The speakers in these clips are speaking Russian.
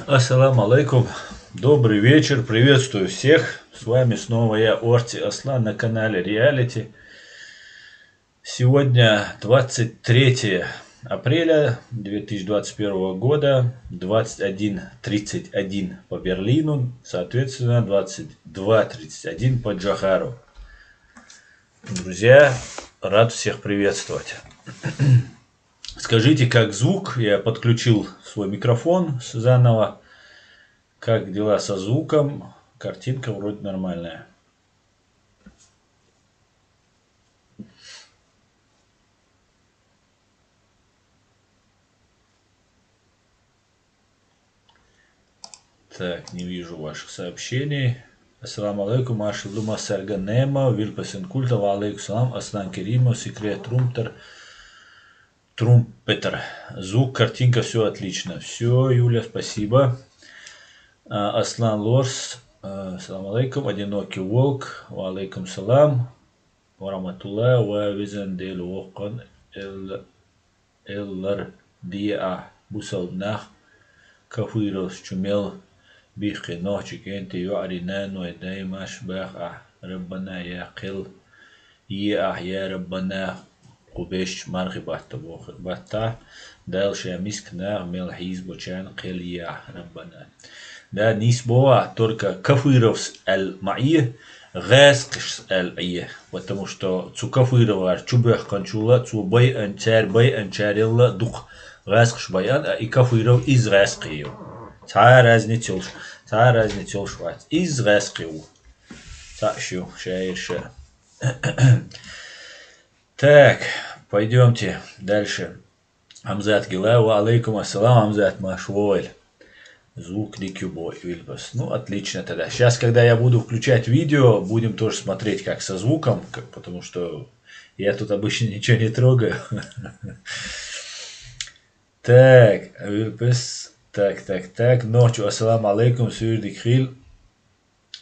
Ассаламу алейкум. Добрый вечер. Приветствую всех. С вами снова я, Орти Аслан, на канале Реалити. Сегодня 23 апреля 2021 года, 21:31 по Берлину, соответственно 22:31 по Джохару. Друзья, рад всех приветствовать. Скажите, как звук? Я подключил свой микрофон заново. Как дела со звуком? Картинка вроде нормальная. Так, не вижу ваших сообщений. Ассаламу алейкум, Маша Лума Сарганема, Вильпасен Культа, Ва алейкум салам, Аслан Керимов, Секрет Трумпетер. Звук, картинка, все отлично. Все, Юля, спасибо. Аслан Лорс, ассаламу алейкум, Одинокий волк, Ва алейкум салам, Вараматулла, Ва визендель вокон эллар диа бусалнах, Кафирос чумел, بيخي نوچك انت يعرنان ودايماش باخ ربنا يا قل يا ربنا قبش مرغي باتا دال شامسك ناغ ملحيز بوچان قل يا ربنا دا نيس بوا только кафировс المعيه غاسقش العيه потому что цу кафировар чубех кончула цу бай анчарилла дух غاسقش баян и кафиров из غاسقيو تا разницел швать. Из Гаскиу. Тащу, шаирша. Так, пойдемте дальше. Амзат Гилау, алейкум ассалам, Амзат Машволь. Звук Ликюбой, Вильбас. Ну, отлично тогда. Сейчас, когда я буду включать видео, будем тоже смотреть, как со звуком, потому что я тут обычно ничего не трогаю. Так, Вильбас. Так. Ночью, ассаламу алейкум, Сюрдик Хил,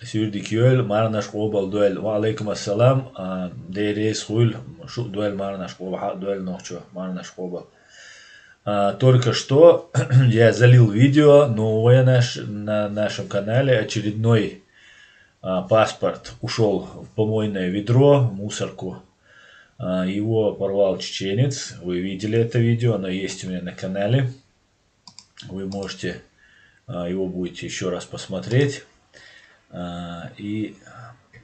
Сюрдик Юэль, Марнаш Обал дуэль. Ва алейкум ассалам, Дейрейс Хуэль, Шу дуэль Марнаш Обал, дуэль ночью, Марнаш Обал. Только что я залил видео новое на нашем канале. Очередной паспорт ушел в помойное ведро, в мусорку. Его порвал чеченец. Вы видели это видео, оно есть у меня на канале. Вы можете его будете еще раз посмотреть. И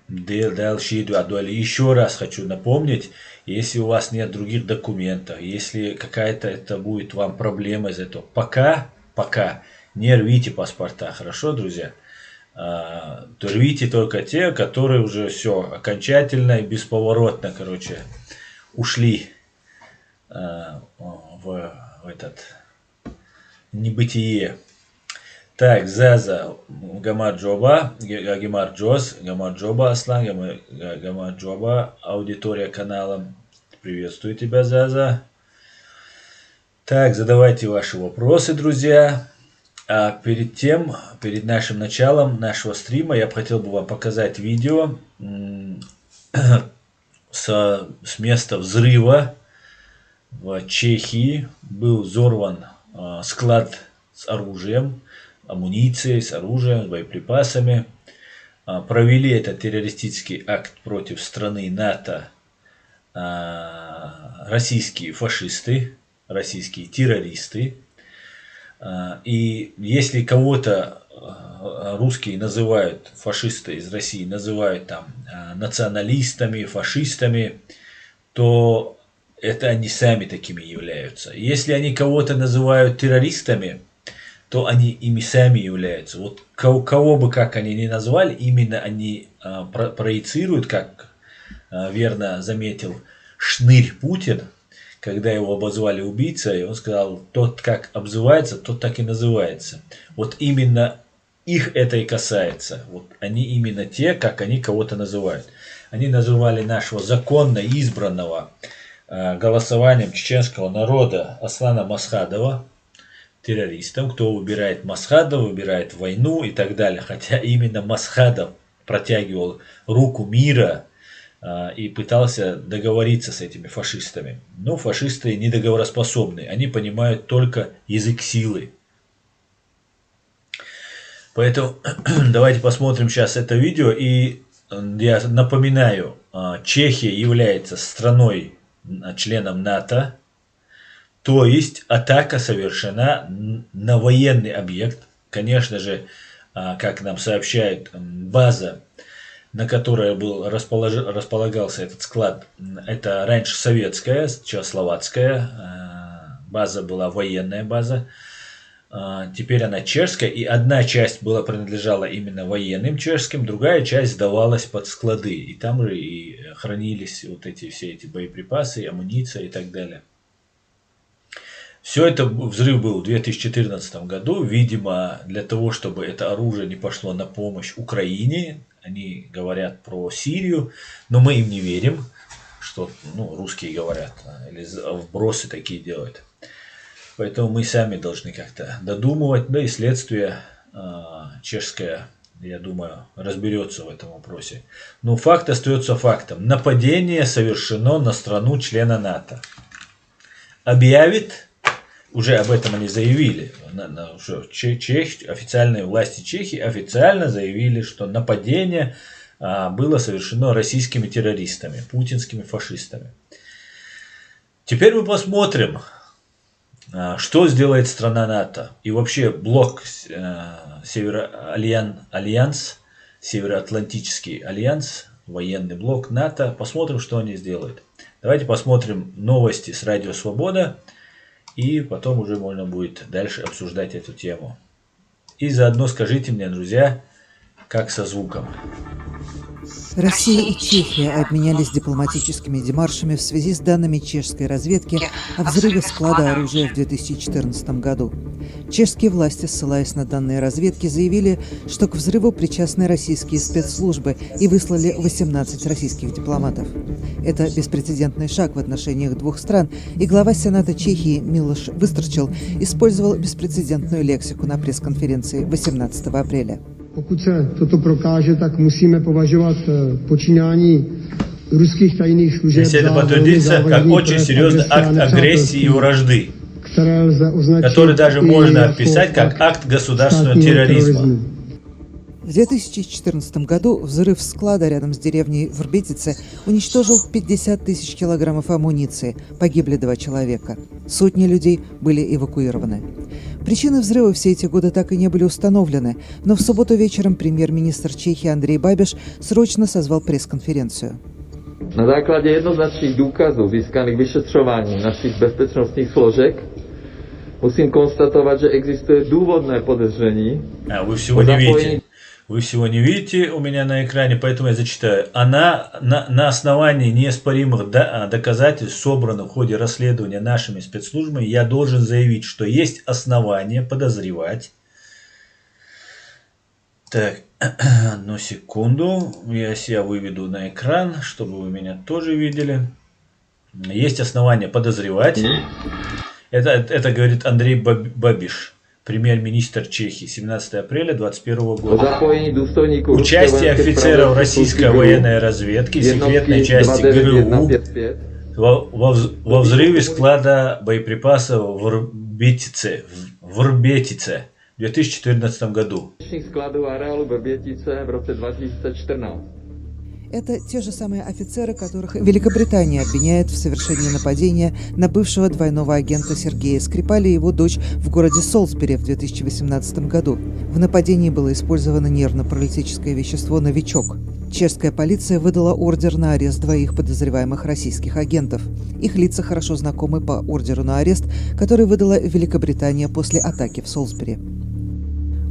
дальше еще раз хочу напомнить, если у вас нет других документов, если какая-то это будет вам проблема из этого, пока не рвите паспорта, хорошо, друзья? То рвите только те, которые уже все окончательно и бесповоротно, короче, ушли в этот небытие. Так, Заза Гамаджоба, Гамарджос, Гамаджоба Аслан, Гамаджоба, аудитория канала. Приветствую тебя, Заза. Так, задавайте ваши вопросы, друзья. А перед нашим началом нашего стрима, я бы хотел вам показать видео с места взрыва в Чехии. Был взорван склад с оружием, амуницией, с оружием, с боеприпасами. Провели этот террористический акт против страны НАТО российские фашисты, российские террористы. И если кого-то русские называют, фашисты из России называют там националистами, фашистами, то это они сами такими являются. Если они кого-то называют террористами, то они ими сами являются. Вот кого бы как они ни назвали, именно они проецируют, как верно заметил Шнырь Путин, когда его обозвали убийцей, он сказал, тот как обзывается, тот так и называется. Вот именно их это и касается. Вот они именно те, как они кого-то называют. Они называли нашего законно избранного голосованием чеченского народа Аслана Масхадова террористом. Кто выбирает Масхадова, выбирает войну и так далее. Хотя именно Масхадов протягивал руку мира и пытался договориться с этими фашистами. Но фашисты недоговороспособны. Они понимают только язык силы. Поэтому давайте посмотрим сейчас это видео. И я напоминаю, Чехия является страной, членом НАТО. То есть атака совершена на военный объект. Конечно же, как нам сообщают, база, на которой располагался этот склад, это раньше советская, чехословацкая база, была военная база. Теперь она чешская, и одна часть принадлежала именно военным чешским, другая часть сдавалась под склады. И там же и хранились все эти боеприпасы, амуниция и так далее. Все это взрыв был в 2014 году, видимо, для того, чтобы это оружие не пошло на помощь Украине. Они говорят про Сирию, но мы им не верим, что русские говорят, или вбросы такие делают. Поэтому мы сами должны как-то додумывать, да и следствие чешское, я думаю, разберется в этом вопросе. Но факт остается фактом. Нападение совершено на страну-члена НАТО. Объявит, уже об этом они заявили, официальные власти Чехии официально заявили, что нападение было совершено российскими террористами, путинскими фашистами. Теперь мы посмотрим, что сделает страна НАТО и вообще блок Альянс, Североатлантический альянс, военный блок НАТО. Посмотрим, что они сделают. Давайте посмотрим новости с Радио Свобода, и потом уже можно будет дальше обсуждать эту тему. И заодно скажите мне, друзья, как со звуком. Россия и Чехия обменялись дипломатическими демаршами в связи с данными чешской разведки о взрыве склада оружия в 2014 году. Чешские власти, ссылаясь на данные разведки, заявили, что к взрыву причастны российские спецслужбы и выслали 18 российских дипломатов. Это беспрецедентный шаг в отношениях двух стран, и глава Сената Чехии Милош Выстрчил использовал беспрецедентную лексику на пресс-конференции 18 апреля. Pokud se toto prokáže, tak musíme považovat počínání ruských tajných služeb Если это подтвердится как очень серьезный акт агрессии и вражды, который даже можно описать как акт государственного терроризма. В 2014 году взрыв склада рядом с деревней Врбетице уничтожил 50 тысяч килограммов амуниции, погибли 2 человека. Сотни людей были эвакуированы. Причины взрыва все эти годы так и не были установлены, но в субботу вечером премьер-министр Чехии Andrej Babiš срочно созвал пресс-конференцию. Na základě jednoznačných důkazů získaných vyšetřováním našich bezpečnostních složek musím konstatovat, že existuje důvodné podezření. Вы всего не видите у меня на экране, поэтому я зачитаю. Она на основании неоспоримых доказательств, собранных в ходе расследования нашими спецслужбами, я должен заявить, что есть основания подозревать. Так, одну секунду. Я себя выведу на экран, чтобы вы меня тоже видели. Есть основания подозревать. Это говорит Андрей Бабиш, премьер-министр Чехии, 17 апреля 2021 года. Участие офицеров российской военной разведки, секретной части ГРУ во взрыве склада боеприпасов в Врбетице в 2014 году. Это те же самые офицеры, которых Великобритания обвиняет в совершении нападения на бывшего двойного агента Сергея Скрипаля и его дочь в городе Солсбери в 2018 году. В нападении было использовано нервно-паралитическое вещество «Новичок». Чешская полиция выдала ордер на арест 2 подозреваемых российских агентов. Их лица хорошо знакомы по ордеру на арест, который выдала Великобритания после атаки в Солсбери.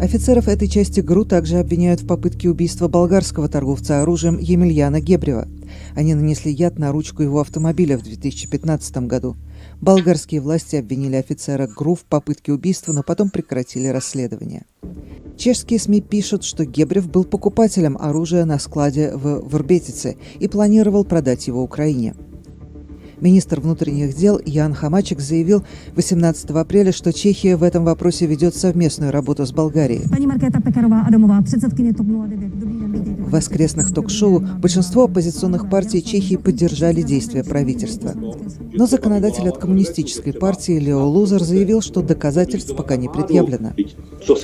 Офицеров этой части ГРУ также обвиняют в попытке убийства болгарского торговца оружием Емельяна Гебрева. Они нанесли яд на ручку его автомобиля в 2015 году. Болгарские власти обвинили офицера ГРУ в попытке убийства, но потом прекратили расследование. Чешские СМИ пишут, что Гебрев был покупателем оружия на складе в Врбетице и планировал продать его Украине. Министр внутренних дел Ян Хамачек заявил 18 апреля, что Чехия в этом вопросе ведет совместную работу с Болгарией. В воскресных ток-шоу большинство оппозиционных партий Чехии поддержали действия правительства. Но законодатель от коммунистической партии Лео Лузер заявил, что доказательств пока не предъявлено. Что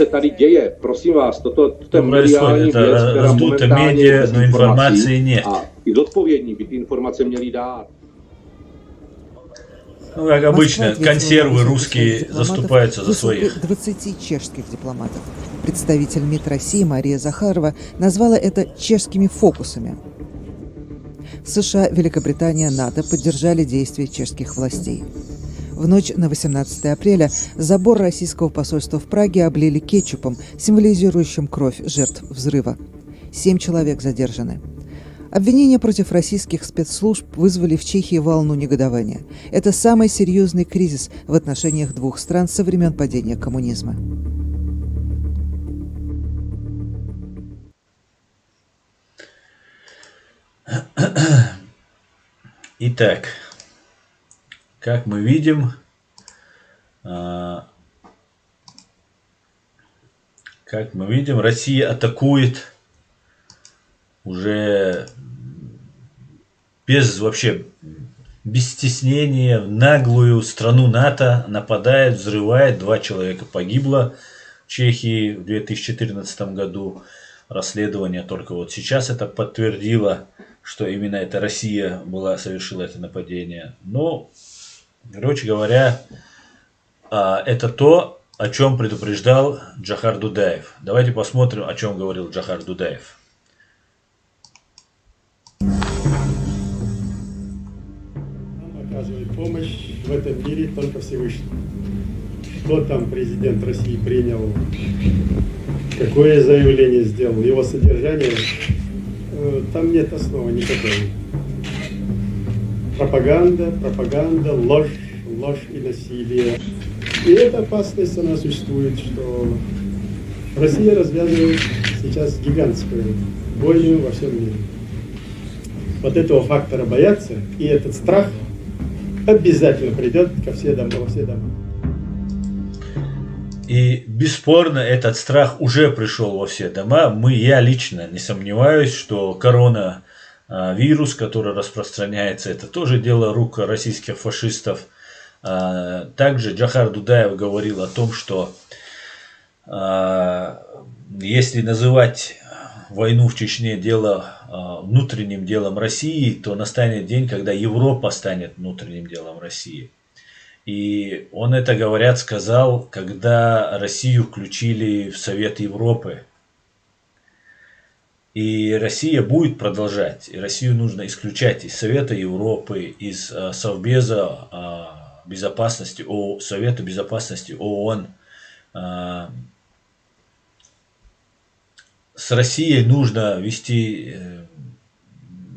происходит? Это раздуто медиа, но информации нет. Ну, как обычно, консервы русские заступаются за своих. 20 чешских дипломатов. Представитель МИД России Мария Захарова назвала это чешскими фокусами. США, Великобритания, НАТО поддержали действия чешских властей. В ночь на 18 апреля забор российского посольства в Праге облили кетчупом, символизирующим кровь жертв взрыва. 7 человек задержаны. Обвинения против российских спецслужб вызвали в Чехии волну негодования. Это самый серьезный кризис в отношениях двух стран со времен падения коммунизма. Итак, как мы видим, Россия атакует уже без стеснения, в наглую страну НАТО, нападает, взрывает. 2 человека погибло в Чехии в 2014 году. Расследование только вот сейчас это подтвердило, что именно это Россия совершила это нападение. Но, короче говоря, это то, о чем предупреждал Джохар Дудаев. Давайте посмотрим, о чем говорил Джохар Дудаев. Оказывает помощь в этом мире только Всевышний. Что там президент России принял, какое заявление сделал, его содержание, там нет основы никакой. Пропаганда, ложь и насилие. И эта опасность, она существует, что Россия развязывает сейчас гигантскую бойню во всем мире. Вот этого фактора бояться, и этот страх обязательно придет во все дома. И бесспорно этот страх уже пришел во все дома. Я лично не сомневаюсь, что коронавирус, который распространяется, это тоже дело рук российских фашистов. Также Джохар Дудаев говорил о том, что если называть войну в Чечне внутренним делом России, то настанет день, когда Европа станет внутренним делом России. И он это, сказал, когда Россию включили в Совет Европы. И Россия будет продолжать. И Россию нужно исключать из Совета Европы, из Совбеза безопасности, Совета Безопасности ООН. С Россией нужно вести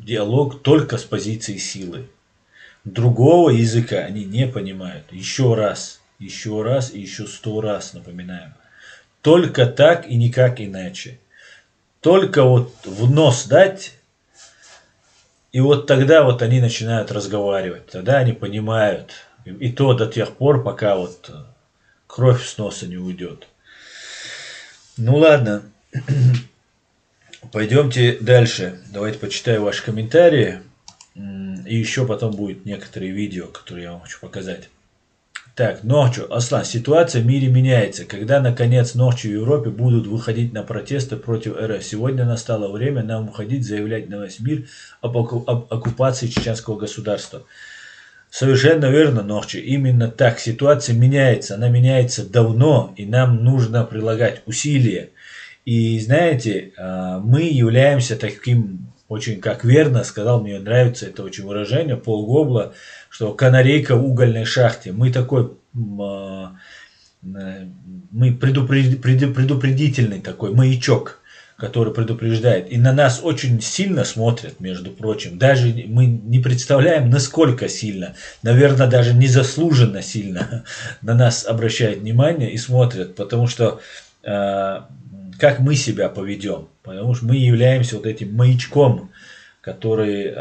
диалог только с позиции силы. Другого языка они не понимают. Еще раз и еще 100 раз напоминаем. Только так и никак иначе. Только вот в нос дать, и вот тогда вот они начинают разговаривать. Тогда они понимают. И то до тех пор, пока вот кровь с носа не уйдет. Ну ладно. Пойдемте дальше. Давайте почитаю ваши комментарии. И еще потом будет некоторые видео, которые я вам хочу показать. Так, ночью. Аслан, ситуация в мире меняется. Когда наконец ночью в Европе будут выходить на протесты против РФ? Сегодня настало время нам выходить, заявлять на весь мир об оккупации чеченского государства. Совершенно верно, ночью. Именно так. Ситуация меняется. Она меняется давно. И нам нужно прилагать усилия. И знаете, мы являемся таким, очень как верно сказал, мне нравится это очень выражение, Пол Гобла, что канарейка в угольной шахте. Мы такой, мы предупредительный такой маячок, который предупреждает. И на нас очень сильно смотрят, между прочим. Даже мы не представляем, насколько сильно. Наверное, даже незаслуженно сильно на нас обращают внимание и смотрят. Потому что как мы себя поведем. Потому что мы являемся вот этим маячком, который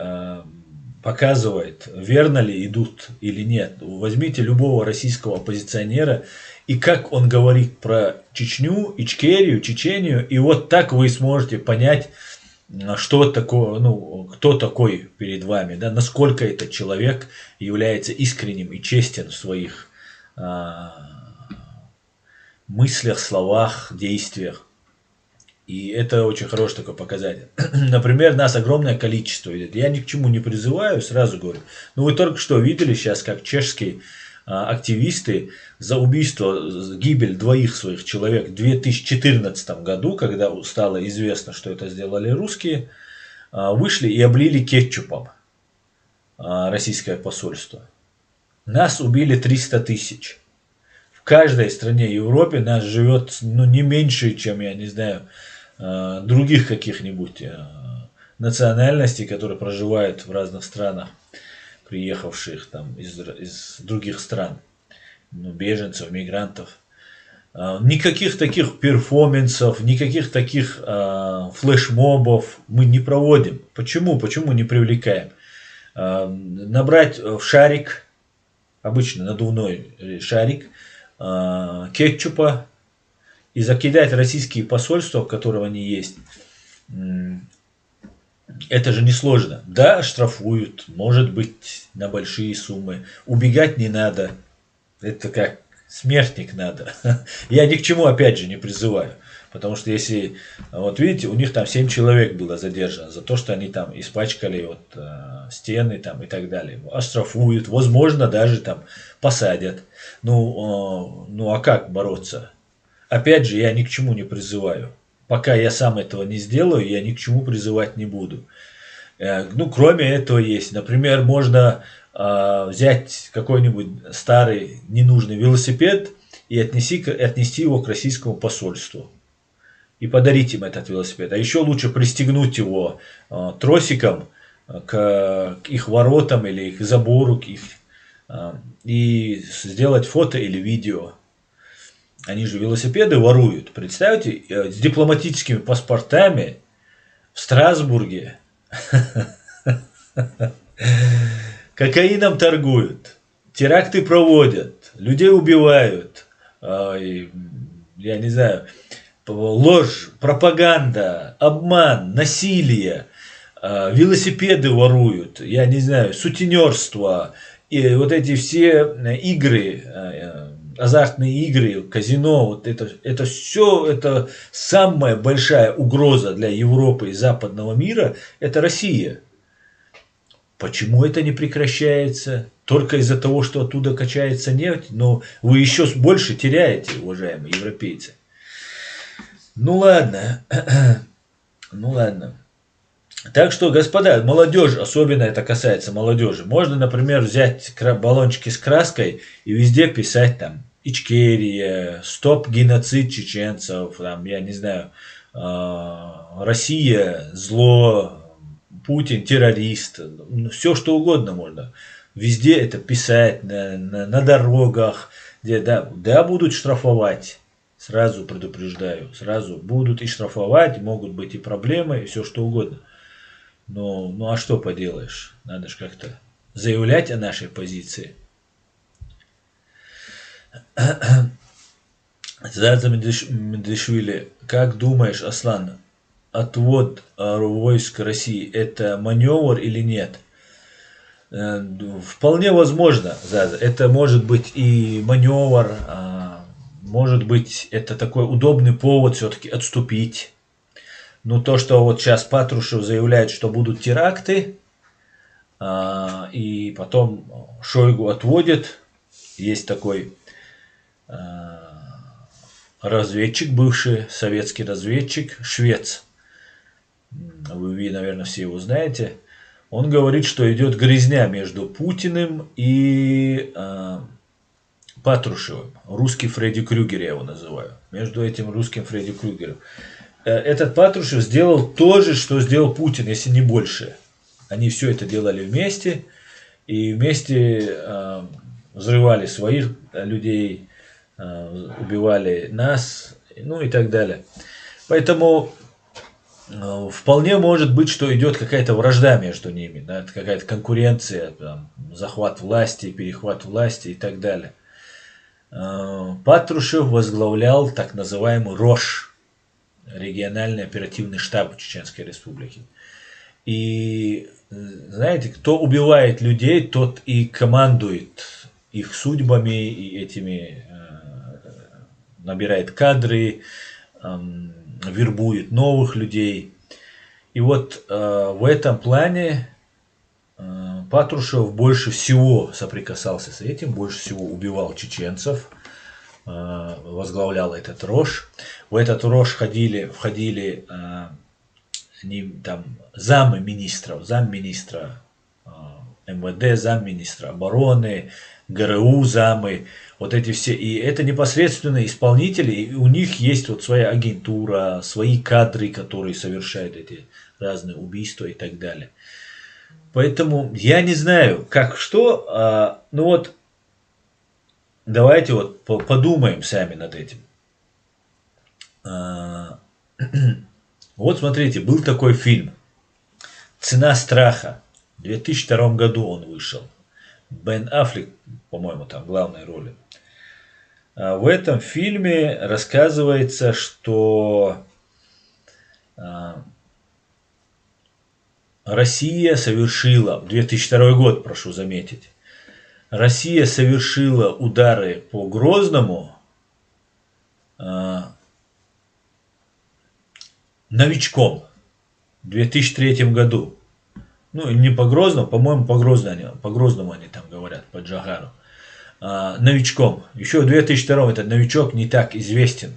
показывает, верно ли идут или нет. Возьмите любого российского оппозиционера, и как он говорит про Чечню, Ичкерию, Чечению, и вот так вы сможете понять, что такое, ну, кто такой перед вами, да, насколько этот человек является искренним и честен в своих мыслях, словах, действиях. И это очень хороший такой показатель. Например, нас огромное количество идет. Я ни к чему не призываю, сразу говорю. Но вы только что видели сейчас, как чешские активисты за убийство, гибель двоих своих человек в 2014 году, когда стало известно, что это сделали русские, вышли и облили кетчупом российское посольство. Нас убили 300 тысяч. В каждой стране Европы нас живет, ну, не меньше, чем, я не знаю, других каких-нибудь национальностей, которые проживают в разных странах, приехавших там из других стран, ну, беженцев, мигрантов. Никаких таких перформансов, никаких таких флешмобов мы не проводим. Почему? Почему не привлекаем? Набрать в шарик, обычно надувной шарик, кетчупа и закидать российские посольства, в котором они есть. Это же несложно. Да, штрафуют, может быть, на большие суммы. Убегать не надо. Это как смертник надо. Я ни к чему, опять же, не призываю. Потому что если, вот видите, у них там 7 человек было задержано за то, что они там испачкали вот, стены там и так далее. Оштрафуют, возможно, даже там посадят. Ну а как бороться? Опять же, я ни к чему не призываю. Пока я сам этого не сделаю, я ни к чему призывать не буду. Ну, кроме этого есть. Например, можно взять какой-нибудь старый ненужный велосипед и отнести его к российскому посольству. И подарить им этот велосипед. А еще лучше пристегнуть его тросиком к их воротам или к забору к их, и сделать фото или видео. Они же велосипеды воруют. Представьте, с дипломатическими паспортами в Страсбурге кокаином торгуют, теракты проводят, людей убивают, я не знаю, ложь, пропаганда, обман, насилие, велосипеды воруют, я не знаю, сутенерство, и вот эти все игры, азартные игры, казино, вот это все, это самая большая угроза для Европы и западного мира, это Россия. Почему это не прекращается? Только из-за того, что оттуда качается нефть, но вы еще больше теряете, уважаемые европейцы. Ну ладно, ну ладно. Так что, господа, молодежь, особенно это касается молодежи, можно, например, взять баллончики с краской и везде писать там Ичкерия, стоп геноцид чеченцев, там, я не знаю, Россия зло, Путин террорист, все что угодно можно. Везде это писать, на дорогах, где да, будут штрафовать. Сразу предупреждаю, сразу будут и штрафовать, могут быть и проблемы, и все что угодно. Ну а что поделаешь? Надо же как-то заявлять о нашей позиции. Заза Медведишвили, как думаешь, Аслан, отвод войск России это маневр или нет? Вполне возможно, Заза. Это может быть и маневр, может быть это такой удобный повод все-таки отступить. Но то, что вот сейчас Патрушев заявляет, что будут теракты, и потом Шойгу отводит, есть такой разведчик, бывший советский разведчик, швец, вы, наверное, все его знаете, он говорит, что идет грязня между Путиным и Патрушевым. Русский Фредди Крюгер я его называю. Между этим русским Фредди Крюгером. Этот Патрушев сделал то же, что сделал Путин, если не больше. Они все это делали вместе. И вместе взрывали своих людей, убивали нас, ну и так далее. Поэтому вполне может быть, что идет какая-то вражда между ними, да, какая-то конкуренция, там, захват власти, перехват власти и так далее. Патрушев возглавлял так называемый РОШ, региональный оперативный штаб Чеченской Республики. И знаете, кто убивает людей, тот и командует их судьбами, и этими набирает кадры, вербует новых людей. И вот в этом плане Патрушев больше всего соприкасался с этим, больше всего убивал чеченцев, возглавлял этот РОШ. В этот РОШ входили там замминистра МВД, замминистра обороны, ГРУ замы, вот эти все. И это непосредственно исполнители, и у них есть вот своя агентура, свои кадры, которые совершают эти разные убийства и так далее. Поэтому я не знаю, как что, ну вот давайте вот подумаем сами над этим. Вот смотрите, был такой фильм «Цена страха». В 2002 году он вышел. Бен Аффлек, по-моему, там в главной роли. В этом фильме рассказывается, что Россия совершила, 2002 год, прошу заметить, Россия совершила удары по Грозному новичком в 2003 году. Ну, не по Грозному, по-моему, по Грозному они там говорят, по Джагару. Новичком. Еще в 2002 этот новичок не так известен.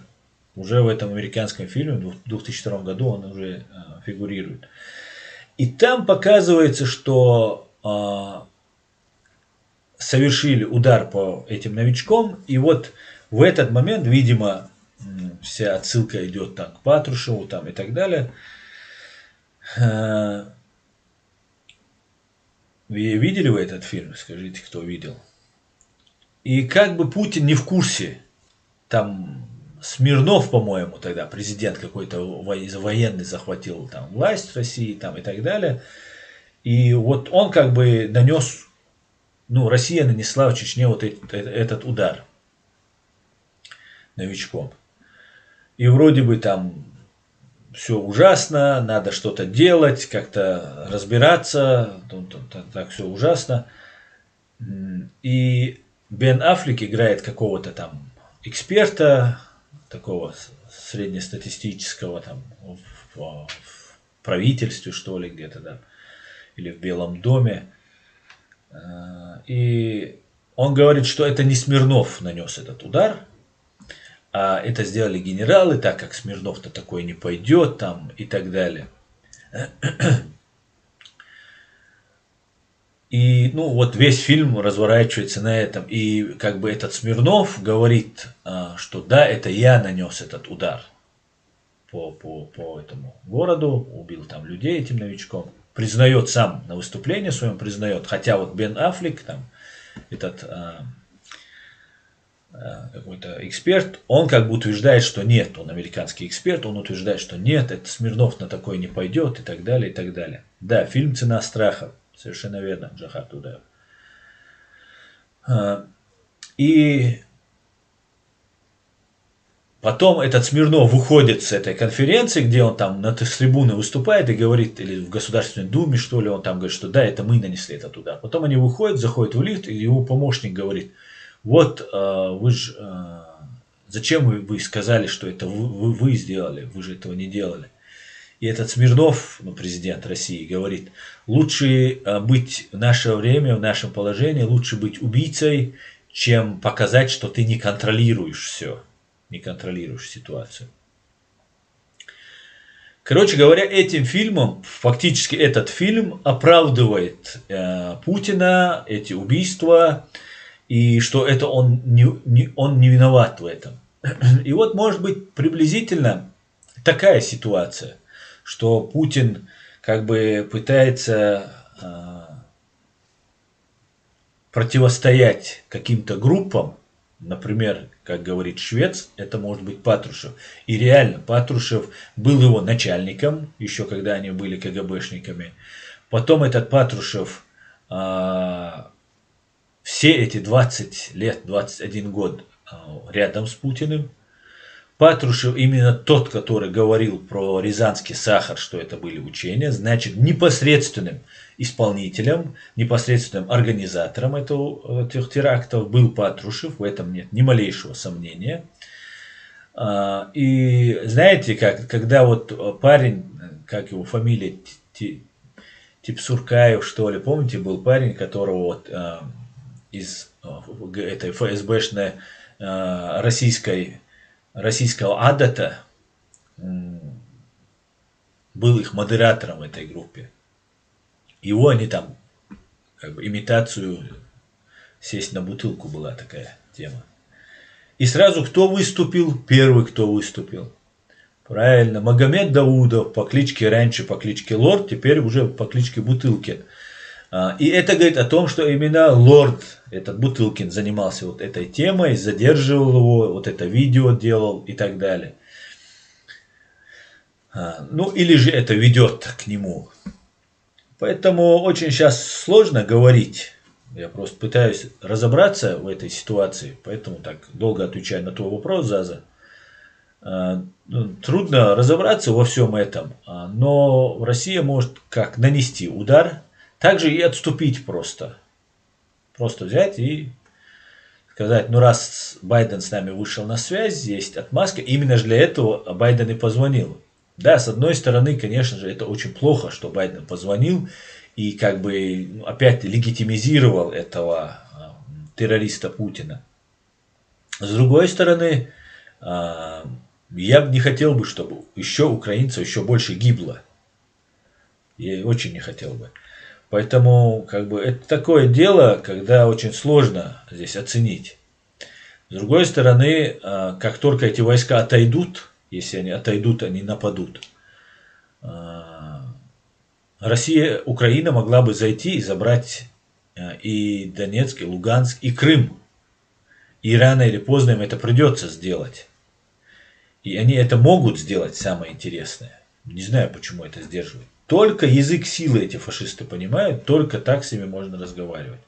Уже в этом американском фильме, в 2002 году он уже фигурирует. И там показывается, что совершили удар по этим новичкам. И вот в этот момент, видимо, вся отсылка идет там к Патрушеву там, и так далее. Видели вы этот фильм? Скажите, кто видел. И как бы Путин не в курсе. Там Смирнов, по-моему, тогда президент какой-то военный захватил там власть в России там, и так далее. И вот он как бы нанес, ну, Россия нанесла в Чечне вот этот удар новичком. И вроде бы там все ужасно, надо что-то делать, как-то разбираться, так все ужасно. И Бен Аффлек играет какого-то там эксперта, такого среднестатистического там в правительстве, что ли, где-то, да, или в Белом доме. И он говорит, что это не Смирнов нанес этот удар, а это сделали генералы, так как Смирнов-то такой не пойдет, там, и так далее. И, ну, вот весь фильм разворачивается на этом. И как бы этот Смирнов говорит, что да, это я нанес этот удар по этому городу, убил там людей этим новичком. Признает сам на выступлении своем, признает. Хотя вот Бен Аффлек, там, этот какой-то эксперт, он как бы утверждает, что нет, он американский эксперт, он утверждает, что нет, это Смирнов на такое не пойдет, и так далее, и так далее. Да, фильм «Цена страха», совершенно верно, Джохар Дудаев. И потом этот Смирнов выходит с этой конференции, где он там на трибуне выступает и говорит, или в Государственной Думе, что ли, он там говорит, что да, это мы нанесли этот удар. Потом они выходят, заходят в лифт, и его помощник говорит, вот вы же, зачем вы сказали, что это вы сделали, вы же этого не делали. И этот Смирнов, ну, президент России, говорит, лучше быть в наше время, в нашем положении, лучше быть убийцей, чем показать, что ты не контролируешь все, не контролируешь ситуацию. Короче говоря, этим фильмом, фактически этот фильм оправдывает Путина, эти убийства, и что это он не виноват в этом. И вот может быть приблизительно такая ситуация, что Путин как бы пытается противостоять каким-то группам, например, как говорит Швец, это может быть Патрушев. И реально, Патрушев был его начальником, еще когда они были КГБшниками. Потом этот Патрушев все эти 20 лет, 21 год рядом с Путиным. Патрушев именно тот, который говорил про Рязанский сахар, что это были учения, значит непосредственным исполнителем, непосредственным организатором этих терактов был Патрушев, в этом нет ни малейшего сомнения. И знаете, когда вот парень, как его фамилия, Типсуркаев, что ли, помните, был парень, которого вот из этой ФСБшной российского адата был их модератором в этой группе. Его они там, как бы, имитацию сесть на бутылку была такая тема. И сразу кто выступил? Первый, кто выступил. Правильно, Магомед Даудов по кличке, раньше по кличке Лорд, теперь уже по кличке Бутылкин. И это говорит о том, что именно Лорд, этот Бутылкин, занимался вот этой темой, задерживал его, вот это видео делал и так далее. Ну, или же это ведет к нему. Поэтому очень сейчас сложно говорить. Я просто пытаюсь разобраться в этой ситуации, поэтому так долго отвечаю на твой вопрос, Заза. Трудно разобраться во всем этом, но Россия может как нанести удар, также и отступить просто. Просто взять и сказать, ну раз Байден с нами вышел на связь, есть отмазка, именно же для этого Байден и позвонил. Да, с одной стороны, конечно же, это очень плохо, что Байден позвонил и как бы опять легитимизировал этого террориста Путина. С другой стороны, я бы не хотел бы, чтобы еще украинцев еще больше гибло. Я очень не хотел бы. Поэтому как бы это такое дело, когда очень сложно здесь оценить. С другой стороны, как только эти войска отойдут, если они отойдут, они нападут. Украина могла бы зайти и забрать и Донецк, и Луганск, и Крым. И рано или поздно им это придется сделать. И они это могут сделать, самое интересное. Не знаю, почему это сдерживают. Только язык силы эти фашисты понимают, только так с ними можно разговаривать.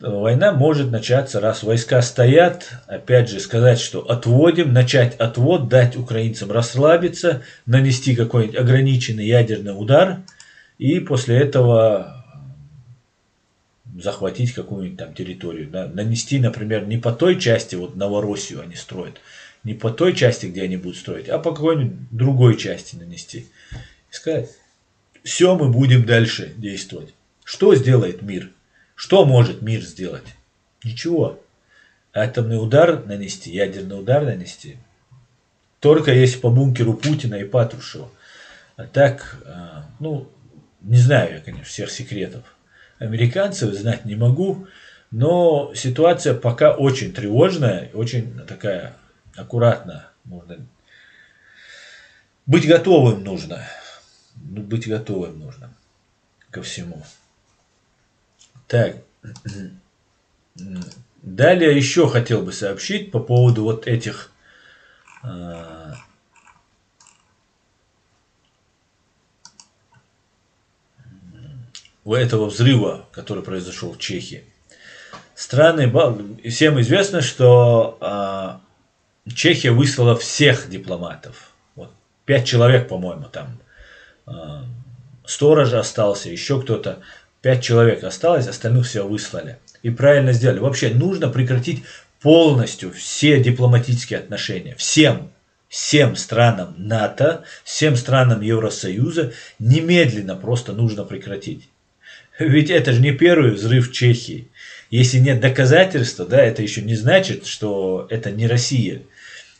Война может начаться, раз войска стоят, опять же сказать, что отводим, начать отвод, дать украинцам расслабиться, нанести какой-нибудь ограниченный ядерный удар и после этого захватить какую-нибудь там территорию. Да? Нанести, например, не по той части, вот Новороссию они строят, не по той части, где они будут строить, а по какой-нибудь другой части нанести. И сказать, все, мы будем дальше действовать. Что сделает мир? Что может мир сделать? Ничего. Атомный удар нанести, ядерный удар нанести. Только если по бункеру Путина и Патрушева. А так, ну, не знаю я, конечно, всех секретов американцев, знать не могу. Но ситуация пока очень тревожная, очень такая аккуратная. Быть готовым нужно. Быть готовым нужно ко всему. Так, далее еще хотел бы сообщить по поводу вот этих этого взрыва, который произошел в Чехии. Всем известно, что Чехия выслала всех дипломатов. Вот, 5 человек, по-моему, там сторож остался, еще кто-то. 5 человек осталось, остальных все выслали. И правильно сделали. Вообще нужно прекратить полностью все дипломатические отношения. Всем странам НАТО, всем странам Евросоюза немедленно просто нужно прекратить. Ведь это же не первый взрыв в Чехии. Если нет доказательства, да, это еще не значит, что это не Россия.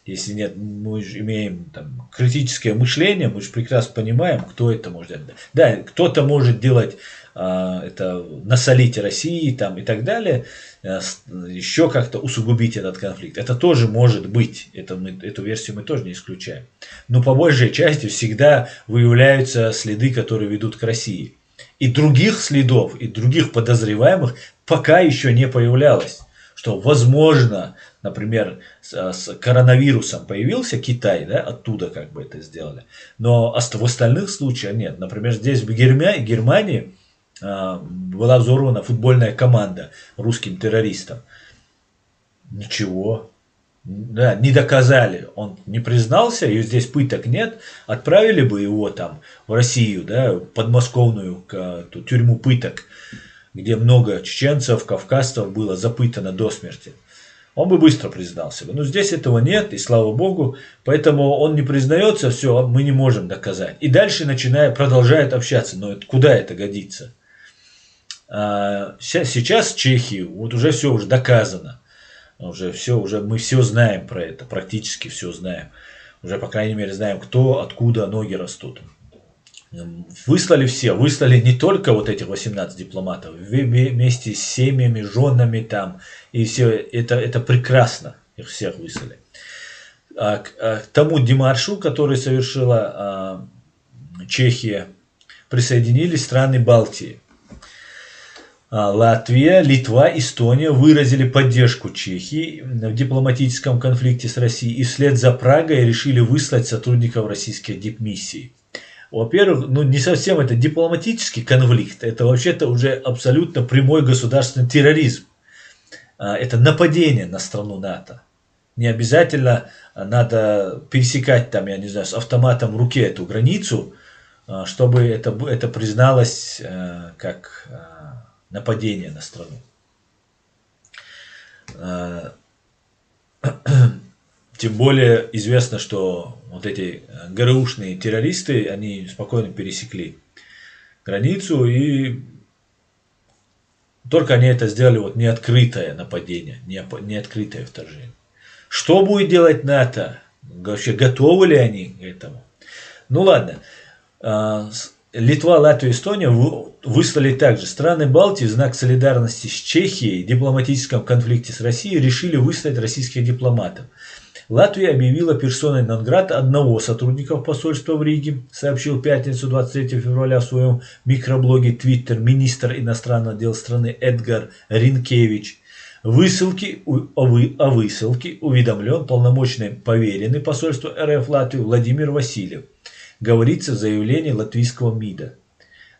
Если нет, мы же имеем там критическое мышление, мы же прекрасно понимаем, кто это может делать. Да, кто-то может делать это, насолить России там, и так далее, еще как-то усугубить этот конфликт. Это тоже может быть, эту версию мы тоже не исключаем. Но по большей части всегда выявляются следы, которые ведут к России. И других следов, и других подозреваемых пока еще не появлялось. Что возможно, например, с коронавирусом появился Китай, да, оттуда как бы это сделали. Но в остальных случаях нет. Например, здесь в Германии была взорвана футбольная команда русским террористам. Ничего. да, не доказали, он не признался, и здесь пыток нет, отправили бы его там в Россию, да, подмосковную тюрьму пыток, где много чеченцев, кавказцев было запытано до смерти. Он бы быстро признался бы. Но здесь этого нет, и слава богу, поэтому он не признается, все, мы не можем доказать. И дальше продолжает общаться, но куда это годится? Сейчас в Чехии вот уже все уже доказано. Мы все знаем про это, практически все знаем. Уже, по крайней мере, знаем, кто, откуда ноги растут. Выслали не только вот этих 18 дипломатов, вместе с семьями, женами там, и все, это прекрасно, их всех выслали. К тому демаршу, который совершила Чехия, присоединились страны Балтии. Латвия, Литва, Эстония выразили поддержку Чехии в дипломатическом конфликте с Россией и вслед за Прагой решили выслать сотрудников российской дипмиссии. Во-первых, не совсем это дипломатический конфликт, это вообще-то уже абсолютно прямой государственный терроризм. Это нападение на страну НАТО. Не обязательно надо пересекать там, я не знаю, с автоматом в руке эту границу, чтобы это призналось как нападение на страну. Тем более известно, что вот эти ГРУшные террористы, они спокойно пересекли границу, и только они это сделали вот не открытое нападение, не открытое вторжение. Что будет делать НАТО? Вообще готовы ли они к этому? Ну ладно. Литва, Латвия, Эстония выслали также. Страны Балтии в знак солидарности с Чехией в дипломатическом конфликте с Россией решили выслать российских дипломатов. Латвия объявила персоной нон-грата одного сотрудника посольства в Риге, сообщил в пятницу 23 февраля в своем микроблоге Twitter министр иностранных дел страны Эдгар Ринкевич. О высылке уведомлен полномочный поверенный посольства РФ в Латвии Владимир Васильев, говорится в заявлении латвийского МИДа.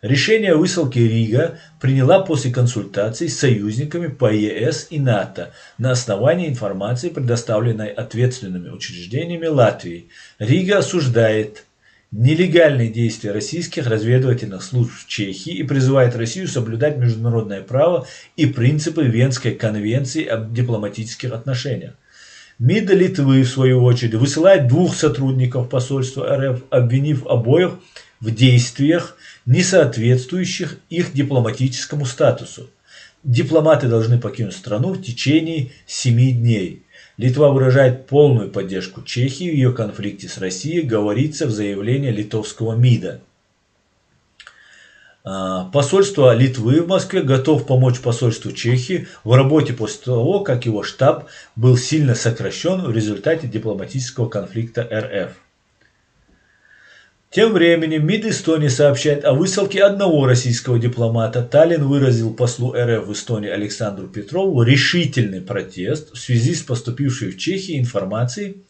Решение о высылке Рига приняла после консультаций с союзниками по ЕС и НАТО на основании информации, предоставленной ответственными учреждениями Латвии. Рига осуждает нелегальные действия российских разведывательных служб в Чехии и призывает Россию соблюдать международное право и принципы Венской конвенции об дипломатических отношениях. МИД Литвы, в свою очередь, высылает двух сотрудников посольства РФ, обвинив обоих в действиях, не соответствующих их дипломатическому статусу. Дипломаты должны покинуть страну в течение 7 дней. Литва выражает полную поддержку Чехии в ее конфликте с Россией, говорится в заявлении литовского МИДа. Посольство Литвы в Москве готов помочь посольству Чехии в работе после того, как его штаб был сильно сокращен в результате дипломатического конфликта РФ. Тем временем МИД Эстонии сообщает о высылке одного российского дипломата. Таллин выразил послу РФ в Эстонии Александру Петрову решительный протест в связи с поступившей в Чехии информацией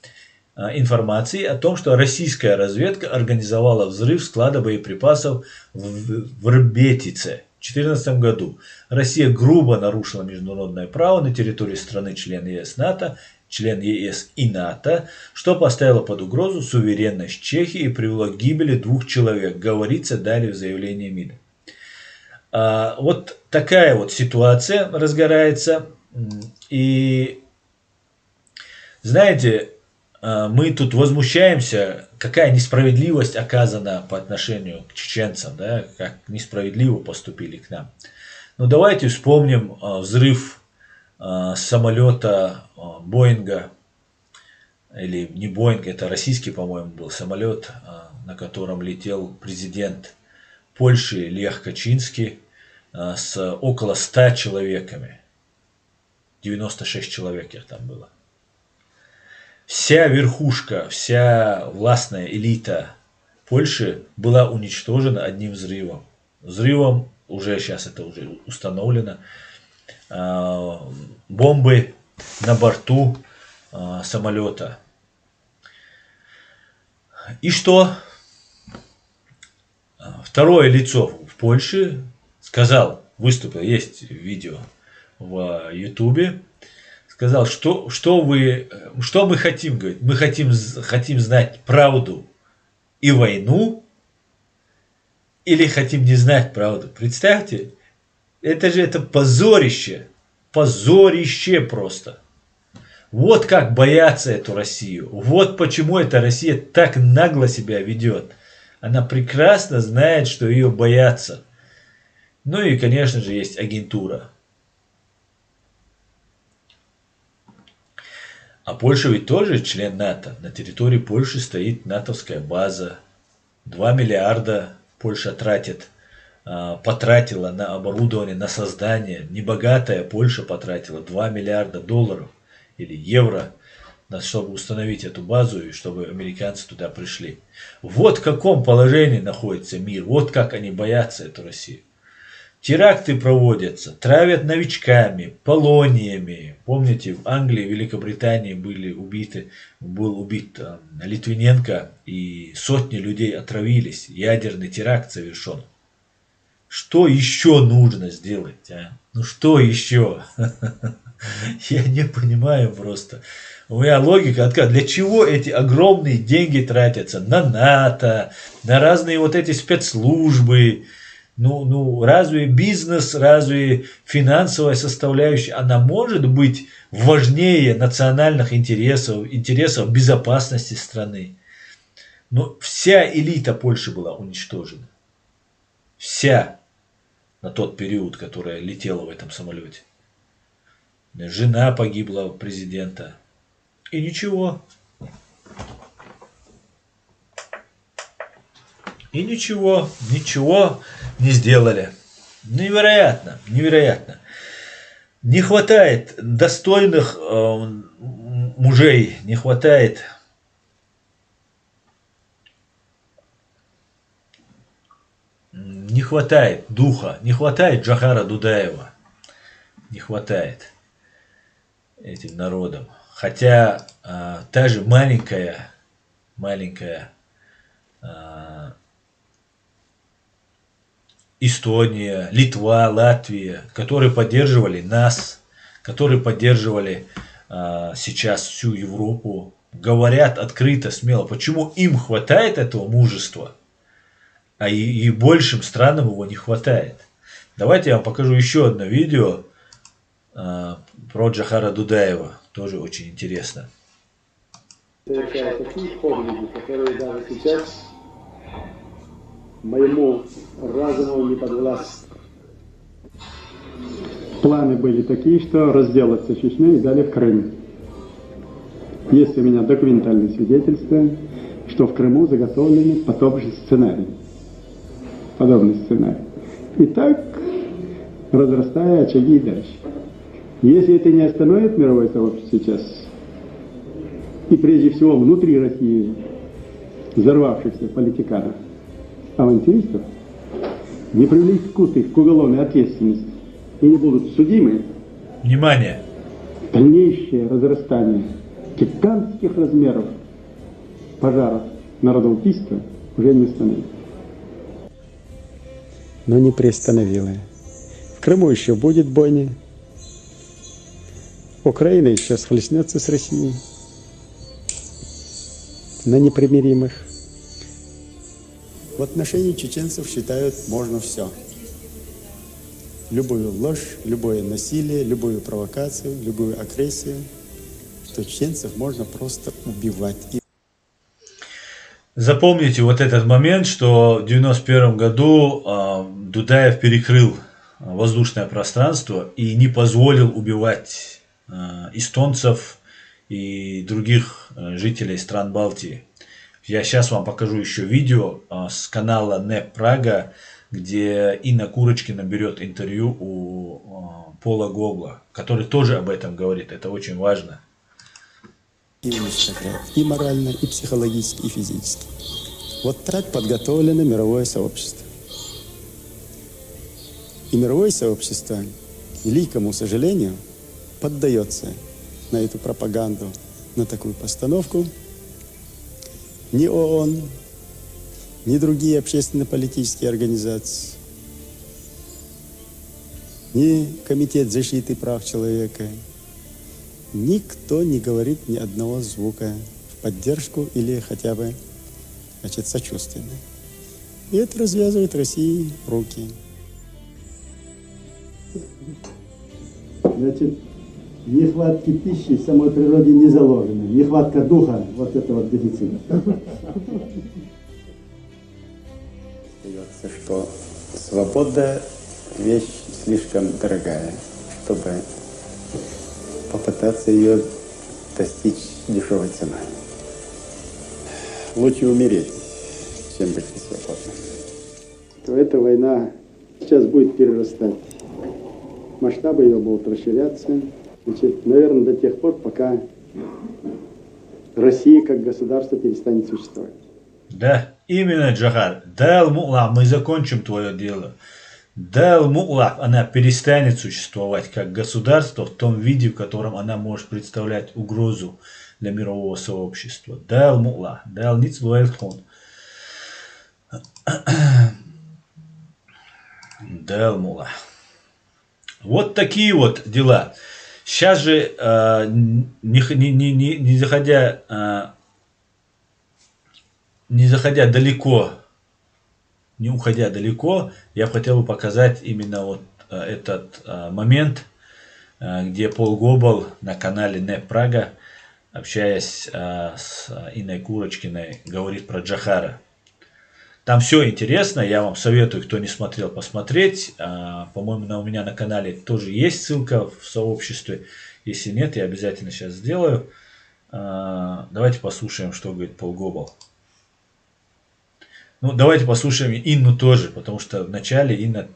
о том, что российская разведка организовала взрыв склада боеприпасов в Рбетице в 2014 году. Россия грубо нарушила международное право на территории страны член ЕС и НАТО, что поставило под угрозу суверенность Чехии и привело к гибели 2 человек, говорится далее в заявлении МИДа. Вот такая вот ситуация разгорается. И знаете, мы тут возмущаемся, какая несправедливость оказана по отношению к чеченцам, да, как несправедливо поступили к нам. Но давайте вспомним взрыв самолета Боинга, или не Боинг, это российский, по-моему, был самолет, на котором летел президент Польши Лех Качинский с около 100 человеками. 96 человек их там было. Вся верхушка, вся властная элита Польши была уничтожена одним взрывом. Взрывом, уже сейчас это уже установлено, бомбы на борту самолета. И что? Второе лицо в Польше выступил, есть видео в Ютубе, сказал, что мы хотим, говорит, мы хотим знать правду и войну, или хотим не знать правду. Представьте, это позорище, позорище просто. Вот как боятся эту Россию. Вот почему эта Россия так нагло себя ведет. Она прекрасно знает, что ее боятся. Ну и, конечно же, есть агентура. А Польша ведь тоже член НАТО. На территории Польши стоит натовская база. 2 миллиарда Польша потратила на оборудование, на создание. Небогатая Польша потратила 2 миллиарда долларов или евро, чтобы установить эту базу и чтобы американцы туда пришли. Вот в каком положении находится мир. Вот как они боятся эту Россию. Теракты проводятся, травят новичками, полониями. Помните, в Англии, Великобритании был убит Литвиненко, и сотни людей отравились. Ядерный теракт совершен. Что еще нужно сделать? Ну что еще? Я не понимаю просто. У меня логика откуда? Для чего эти огромные деньги тратятся? На НАТО, на разные вот эти спецслужбы. Ну, разве бизнес, разве финансовая составляющая, она может быть важнее национальных интересов безопасности страны? Но вся элита Польши была уничтожена. Вся на тот период, которая летела в этом самолете. Жена погибла у президента. И ничего. И ничего не сделали. Невероятно, невероятно. Не хватает достойных мужей, не хватает духа, не хватает Джохара Дудаева, не хватает этим народам. Хотя та же маленькая Эстония, Литва, Латвия, которые поддерживали нас, которые поддерживали сейчас всю Европу, говорят открыто, смело, почему им хватает этого мужества, а и большим странам его не хватает. Давайте я вам покажу еще одно видео про Джохара Дудаева, тоже очень интересно. Моему разуму не подвластны. Планы были такие, что разделаться с Чечней и дали в Крым. Есть у меня документальные свидетельства, что в Крыму заготовлены подобный сценарий. И так, разрастая очаги и дальше. Если это не остановит мировое сообщество сейчас, и прежде всего внутри России взорвавшихся политиканов, авантюристов, не привлекут их к уголовной ответственности и не будут судимы, внимание, дальнейшее разрастание гигантских размеров пожаров народоубийства уже не остановит. Но не приостановила. В Крыму еще будет бойня. Украина еще схлестнется с Россией на непримиримых. В отношении чеченцев считают, можно все. Любую ложь, любое насилие, любую провокацию, любую агрессию, что чеченцев можно просто убивать. Запомните вот этот момент, что в 1991 году Дудаев перекрыл воздушное пространство и не позволил убивать эстонцев и других жителей стран Балтии. Я сейчас вам покажу еще видео с канала НЭП Прага, где Инна Курочкина берет интервью у Пола Гогла, который тоже об этом говорит. Это очень важно. И морально, и психологически, и физически. Вот так подготовлено мировое сообщество. И мировое сообщество, к великому сожалению, поддается на эту пропаганду, на такую постановку. Ни ООН, ни другие общественно-политические организации, ни Комитет защиты прав человека, никто не говорит ни одного звука в поддержку или хотя бы, значит, сочувственно. И это развязывает России руки. Значит, нехватки пищи в самой природе не заложено. Нехватка духа, вот это вот дефицит. Остается, что свобода – вещь слишком дорогая, чтобы попытаться ее достичь дешевой ценой. Лучше умереть, чем быть несвободным. То эта война сейчас будет перерастать. Масштабы ее будут расширяться. Значит, наверное, до тех пор, пока Россия как государство перестанет существовать. Да, именно, Джахар. Дал Му'ла, мы закончим твое дело. Дал Му'ла, она перестанет существовать как государство в том виде, в котором она может представлять угрозу для мирового сообщества. Дал Му'ла, дал ниц луэльхон. Дал Му'ла. Вот такие вот дела. Сейчас же, не заходя далеко, не уходя далеко, я хотел бы показать именно вот этот момент, где Пол Гобл на канале НЭП Прага, общаясь с Инной Курочкиной, говорит про Джахара. Там все интересно, я вам советую, кто не смотрел, посмотреть. По-моему, у меня на канале тоже есть ссылка в сообществе. Если нет, я обязательно сейчас сделаю. Давайте послушаем, что говорит Пол Гобл. Ну, давайте послушаем Инну тоже, потому что вначале Инна,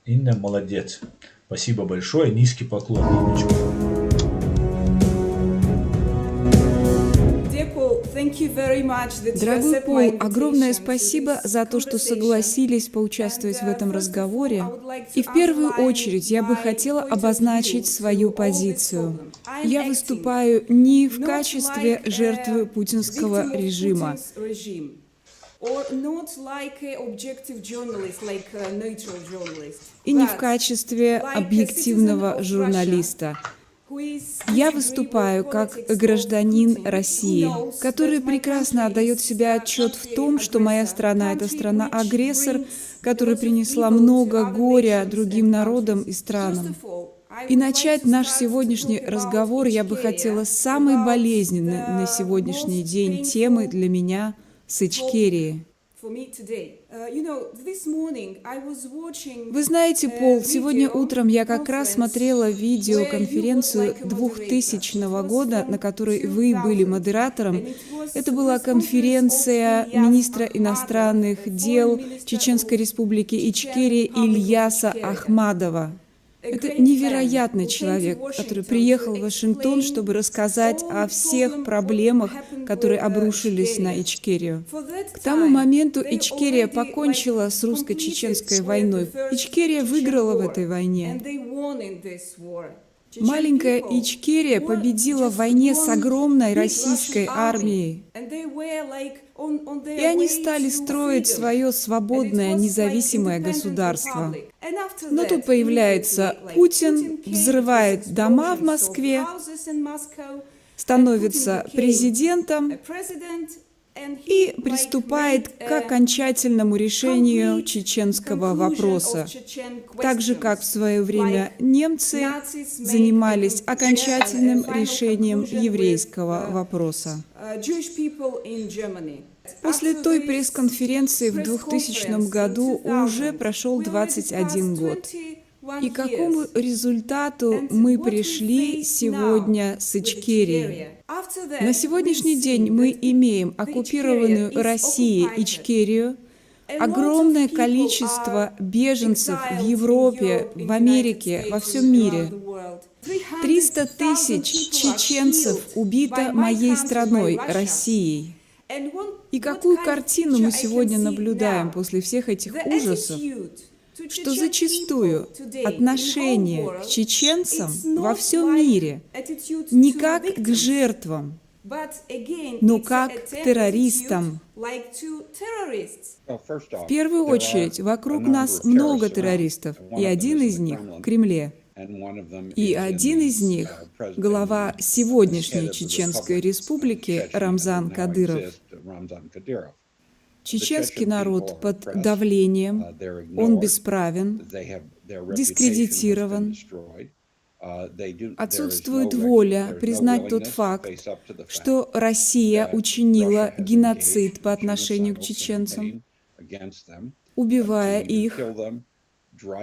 Инна молодец. Спасибо большое, низкий поклон, Инночка. Дорогой Пол, огромное спасибо за то, что согласились поучаствовать в этом разговоре. И в первую очередь я бы хотела обозначить свою позицию. Я выступаю не в качестве жертвы путинского режима. И не в качестве объективного журналиста. Я выступаю как гражданин России, который прекрасно отдает себе отчет в том, что моя страна – это страна-агрессор, которая принесла много горя другим народам и странам. И начать наш сегодняшний разговор я бы хотела с самой болезненной на сегодняшний день темы для меня – с Ичкерии. Вы знаете, Пол, сегодня утром я как раз смотрела видеоконференцию 2000 года, на которой вы были модератором. Это была конференция министра иностранных дел Чеченской республики Ичкерия Ильяса Ахмадова. Это невероятный человек, который приехал в Вашингтон, чтобы рассказать о всех проблемах, которые обрушились на Ичкерию. К тому моменту Ичкерия покончила с русско-чеченской войной. Ичкерия выиграла в этой войне. Маленькая Ичкерия победила в войне с огромной российской армией. И они стали строить свое свободное, независимое государство. Но тут появляется Путин, взрывает дома в Москве, становится президентом и приступает к окончательному решению чеченского вопроса. Так же, как в свое время немцы занимались окончательным решением еврейского вопроса. После той пресс-конференции в 2000 году уже прошел 21 год. И к какому результату мы пришли сегодня с Ичкерией? На сегодняшний день мы имеем оккупированную Россией Ичкерию, огромное количество беженцев в Европе, в Америке, во всем мире. 300 тысяч чеченцев убито моей страной, Россией. И какую картину мы сегодня наблюдаем после всех этих ужасов? Что зачастую отношение к чеченцам во всем мире не как к жертвам, но как к террористам. В первую очередь, вокруг нас много террористов, и один из них в Кремле. И один из них, глава сегодняшней Чеченской Республики Рамзан Кадыров. Чеченский народ под давлением, он бесправен, дискредитирован, отсутствует воля признать тот факт, что Россия учинила геноцид по отношению к чеченцам, убивая их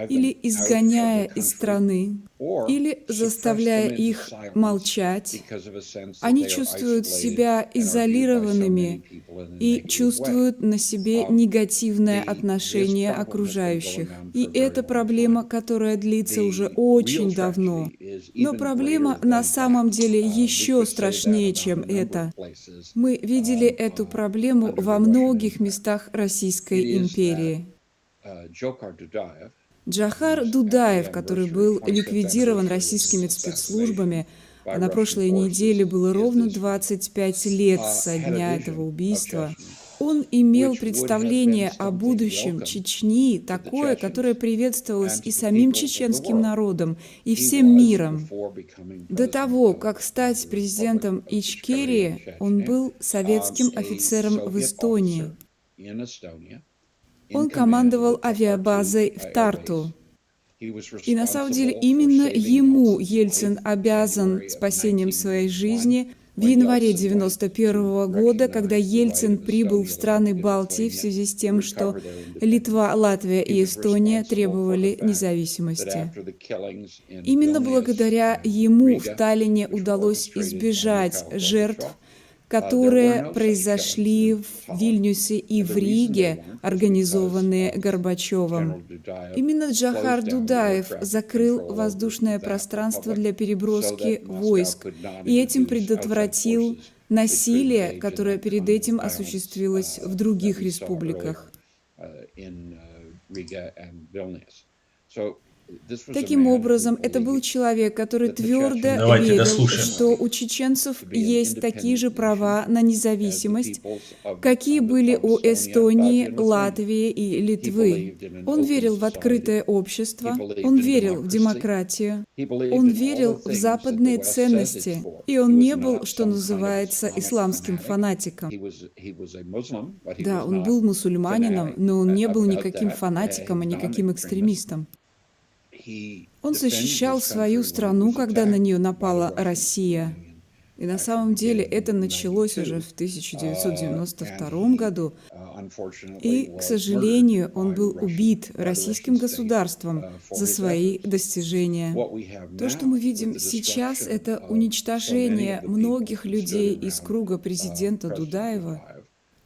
или изгоняя из страны, или заставляя их молчать. Они чувствуют себя изолированными и чувствуют на себе негативное отношение окружающих. И это проблема, которая длится уже очень давно. Но проблема на самом деле еще страшнее, чем это. Мы видели эту проблему во многих местах Российской империи. Джохар Дудаев, который был ликвидирован российскими спецслужбами, а на прошлой неделе было ровно 25 лет со дня этого убийства, он имел представление о будущем Чечни такое, которое приветствовалось и самим чеченским народом, и всем миром. До того, как стать президентом Ичкерии, он был советским офицером в Эстонии. Он командовал авиабазой в Тарту. И на самом деле именно ему Ельцин обязан спасением своей жизни в январе 1991 года, когда Ельцин прибыл в страны Балтии в связи с тем, что Литва, Латвия и Эстония требовали независимости. Именно благодаря ему в Таллине удалось избежать жертв, которые произошли в Вильнюсе и в Риге, организованные Горбачевым. Именно Джохар Дудаев закрыл воздушное пространство для переброски войск и этим предотвратил насилие, которое перед этим осуществилось в других республиках. Таким образом, это был человек, который твердо верил, что у чеченцев есть такие же права на независимость, какие были у Эстонии, Латвии и Литвы. Он верил в открытое общество, он верил в демократию, он верил в западные ценности, и он не был, что называется, исламским фанатиком. Да, он был мусульманином, но он не был никаким фанатиком и никаким экстремистом. Он защищал свою страну, когда на нее напала Россия. И на самом деле это началось уже в 1992 году. И, к сожалению, он был убит российским государством за свои достижения. То, что мы видим сейчас, это уничтожение многих людей из круга президента Дудаева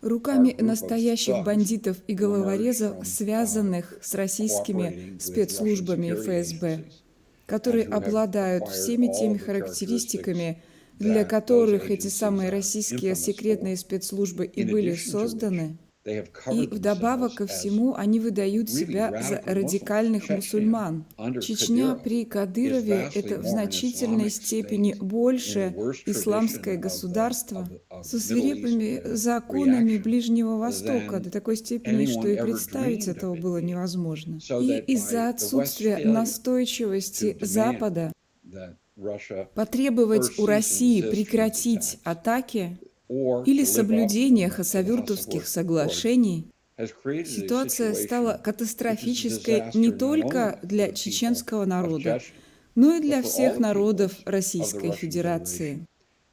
руками настоящих бандитов и головорезов, связанных с российскими спецслужбами ФСБ, которые обладают всеми теми характеристиками, для которых эти самые российские секретные спецслужбы и были созданы. И вдобавок ко всему они выдают себя за радикальных мусульман. Чечня при Кадырове — это в значительной степени больше исламское государство со свирепыми законами Ближнего Востока до такой степени, что и представить этого было невозможно. И из-за отсутствия настойчивости Запада потребовать у России прекратить атаки или соблюдение Хасавюртовских соглашений, ситуация стала катастрофической не только для чеченского народа, но и для всех народов Российской Федерации.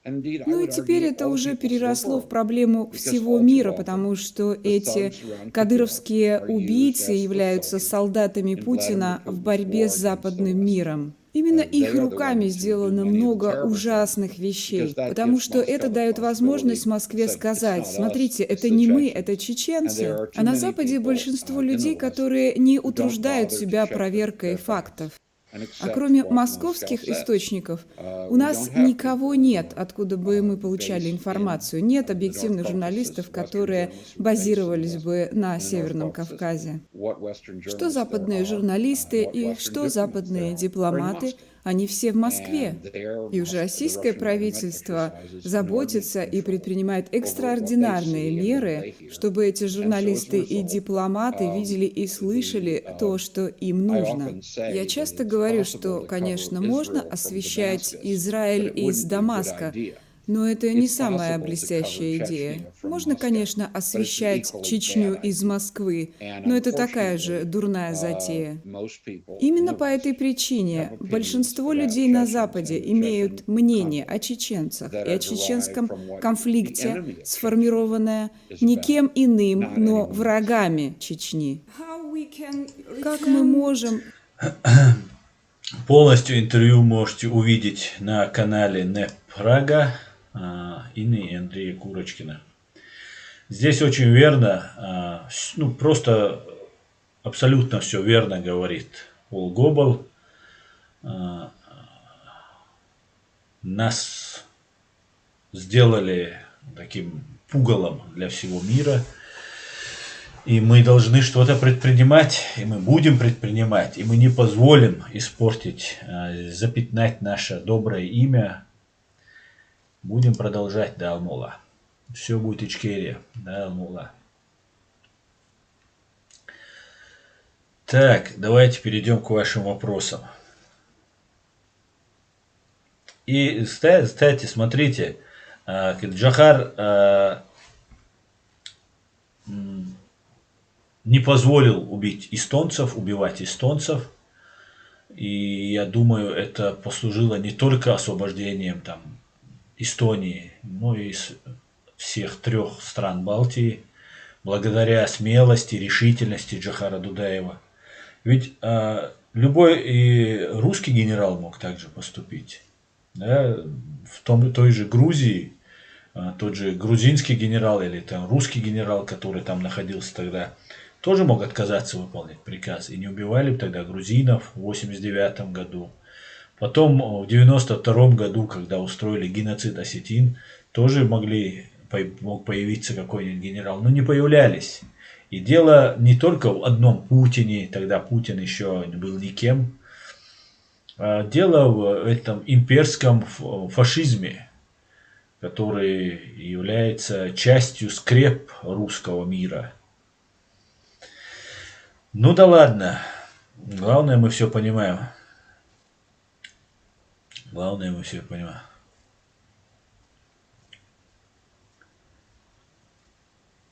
Ну и теперь это уже переросло в проблему всего мира, потому что эти кадыровские убийцы являются солдатами Путина в борьбе с западным миром. Именно их руками сделано много ужасных вещей, потому что это дает возможность Москве сказать: смотрите, это не мы, это чеченцы. А на Западе большинство людей, которые не утруждают себя проверкой фактов. А кроме московских источников, у нас никого нет, откуда бы мы получали информацию. Нет объективных журналистов, которые базировались бы на Северном Кавказе. Что западные журналисты и что западные дипломаты Они все в Москве. И уже российское правительство заботится и предпринимает экстраординарные меры, чтобы эти журналисты и дипломаты видели и слышали то, что им нужно. Я часто говорю, что, конечно, можно освещать Израиль из Дамаска, но это не самая блестящая идея. Можно, конечно, освещать Чечню из Москвы, но это такая же дурная затея. Именно по этой причине большинство людей на Западе имеют мнение о чеченцах и о чеченском конфликте, сформированное никем иным, но врагами Чечни. Как мы можем... Полностью интервью можете увидеть на канале НЭП Прага Инны и Андрея Курочкина. Здесь очень верно, просто абсолютно все верно говорит Пол Гобл. Нас сделали таким пугалом для всего мира. И мы должны что-то предпринимать, и мы будем предпринимать, и мы не позволим испортить, запятнать наше доброе имя. Будем продолжать, да, Алмула. Все будет Ичкерия, да, Алмула. Так, давайте перейдем к вашим вопросам. И, кстати, смотрите, Джохар не позволил убивать эстонцев. И я думаю, это послужило не только освобождением там Эстонии, но и всех 3 стран Балтии, благодаря смелости, решительности Джохара Дудаева. Ведь любой и русский генерал мог также поступить. Да? В той же Грузии, тот же грузинский генерал или там русский генерал, который там находился тогда, тоже мог отказаться выполнять приказ. И не убивали бы тогда грузинов в 1989 году. Потом в 1992 году, когда устроили геноцид осетин, тоже мог появиться какой-нибудь генерал, но не появлялись. И дело не только в одном Путине, тогда Путин еще был никем. Дело в этом имперском фашизме, который является частью скреп русского мира. Ну да ладно, главное мы все понимаем.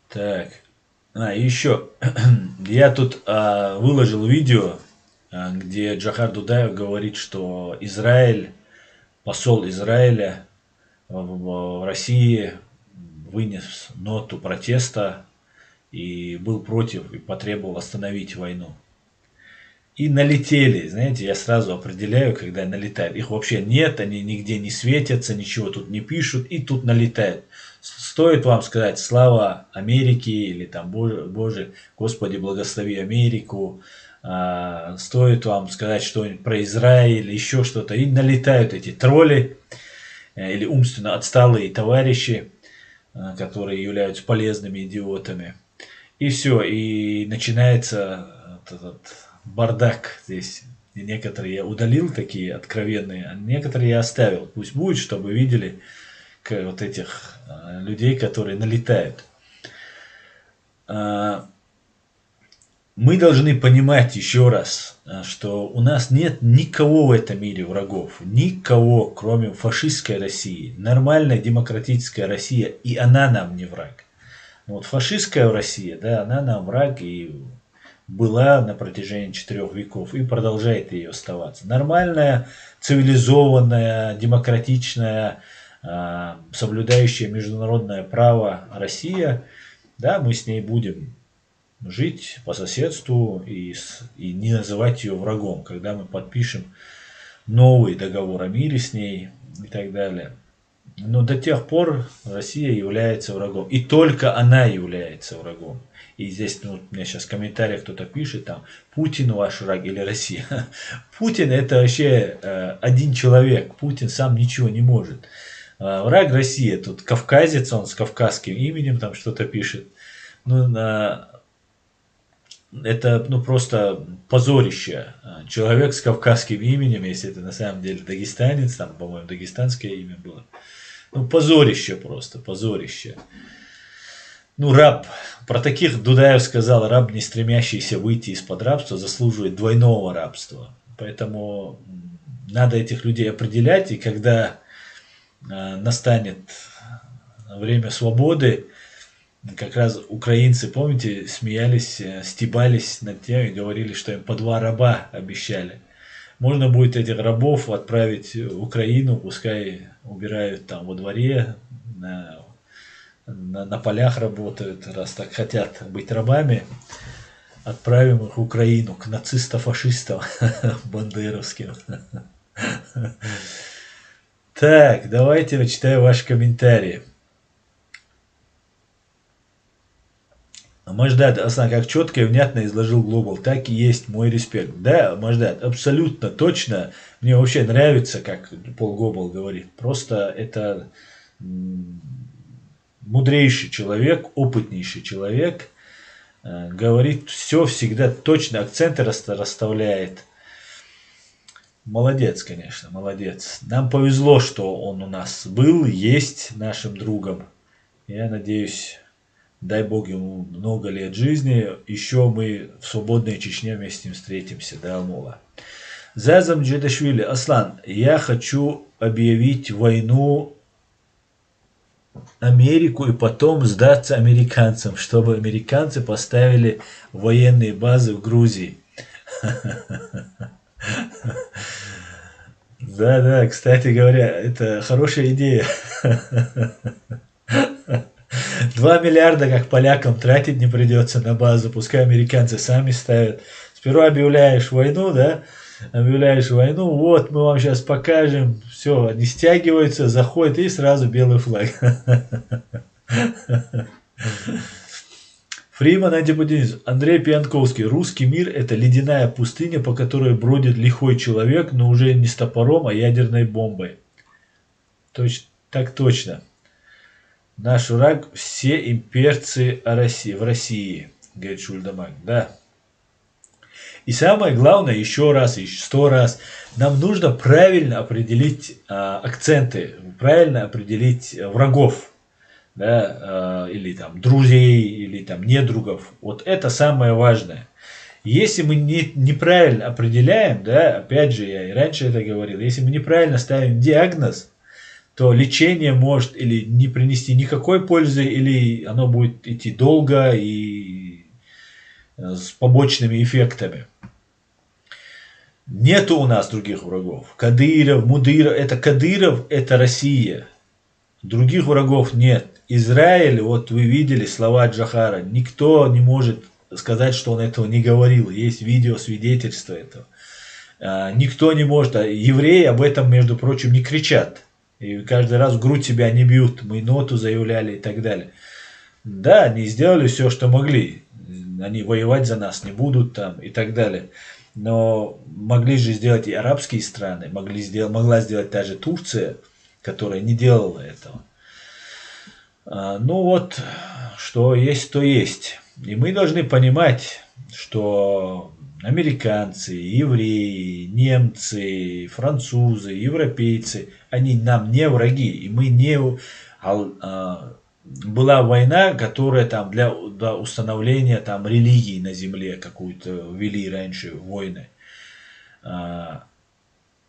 Так, еще я тут выложил видео, где Джохар Дудаев говорит, что посол Израиля в России вынес ноту протеста и был против и потребовал остановить войну. И налетели, знаете, я сразу определяю, когда налетают. Их вообще нет, они нигде не светятся, ничего тут не пишут, и тут налетают. Стоит вам сказать слава Америке или там Боже, Господи, благослови Америку. Стоит вам сказать что-нибудь про Израиль, еще что-то, и налетают эти тролли или умственно отсталые товарищи, которые являются полезными идиотами. И все, и начинается этот бардак здесь. И некоторые я удалил, такие откровенные, а некоторые я оставил. Пусть будет, чтобы видели вот этих людей, которые налетают. Мы должны понимать еще раз, что у нас нет никого в этом мире врагов. Никого, кроме фашистской России. Нормальная демократическая Россия, и она нам не враг. Вот фашистская Россия, да, она нам враг и была на протяжении 4 веков и продолжает ее оставаться. Нормальная, цивилизованная, демократичная, соблюдающая международное право Россия, да, мы с ней будем жить по соседству и не называть ее врагом, когда мы подпишем новый договор о мире с ней и так далее. Но до тех пор Россия является врагом. И только она является врагом. И здесь, у меня сейчас в комментариях кто-то пишет, там, Путин ваш враг или Россия. Путин это вообще один человек. Путин сам ничего не может. Враг России, тут кавказец, он с кавказским именем там что-то пишет. Ну, это ну, просто позорище. Человек с кавказским именем, если это на самом деле дагестанец, там, по-моему, дагестанское имя было. Ну, позорище просто, позорище. Ну, раб. Про таких Дудаев сказал, раб, не стремящийся выйти из-под рабства, заслуживает двойного рабства. Поэтому надо этих людей определять, и когда настанет время свободы, как раз украинцы, помните, смеялись, стебались над тем и говорили, что им по 2 раба обещали. Можно будет этих рабов отправить в Украину, пускай убирают там во дворе, на полях работают, раз так хотят быть рабами. Отправим их в Украину к нацистам-фашистам бандеровским. Так, давайте почитаю ваши комментарии. Маждат Асан, как четко и внятно изложил Глобал, так и есть, мой респект. Да, Маждат, абсолютно точно. Мне вообще нравится, как Пол Глобал говорит. Просто это мудрейший человек, опытнейший человек. Говорит все всегда точно, акценты расставляет. Молодец, конечно, молодец. Нам повезло, что он у нас был, есть нашим другом. Я надеюсь, дай Бог ему много лет жизни. Еще мы в свободной Чечне вместе с ним встретимся. Да, Алмула. Зазам Джедашвили. Аслан, я хочу объявить войну Америку и потом сдаться американцам, чтобы американцы поставили военные базы в Грузии. Да, кстати говоря, это хорошая идея. 2 миллиарда, как полякам, тратить не придется на базу, пускай американцы сами ставят. Сперва объявляешь войну, да, вот мы вам сейчас покажем, все, они стягиваются, заходят и сразу белый флаг. Фриман Антипутинец. Андрей Пьянковский. Русский мир – это ледяная пустыня, по которой бродит лихой человек, но уже не с топором, а ядерной бомбой. Так точно. Наш враг – все имперцы в России, говорит Шульдамак. Да. И самое главное, еще раз, еще 100 раз, нам нужно правильно определить акценты, правильно определить врагов. Да, или там друзей, или там недругов. Вот это самое важное. Если мы неправильно определяем, да, опять же, я и раньше это говорил, если мы неправильно ставим диагноз, то лечение может или не принести никакой пользы, или оно будет идти долго и с побочными эффектами. Нету у нас других врагов. Кадыров, Мудыров, это Кадыров, это Россия. Других врагов нет. Израиль, вот вы видели слова Джохара, никто не может сказать, что он этого не говорил. Есть видео, свидетельство этого. Никто не может. Евреи об этом, между прочим, не кричат. И каждый раз в грудь себя не бьют. Мы ноту заявляли и так далее. Да, они сделали все, что могли. Они воевать за нас не будут там и так далее. Но могли же сделать и арабские страны. Могла сделать та же Турция, которая не делала этого. Ну вот, что есть, то есть. И мы должны понимать, что американцы, евреи, немцы, французы, европейцы, они нам не враги. И мы не... Была война, которая там для установления там религии на земле какую-то вели раньше войны.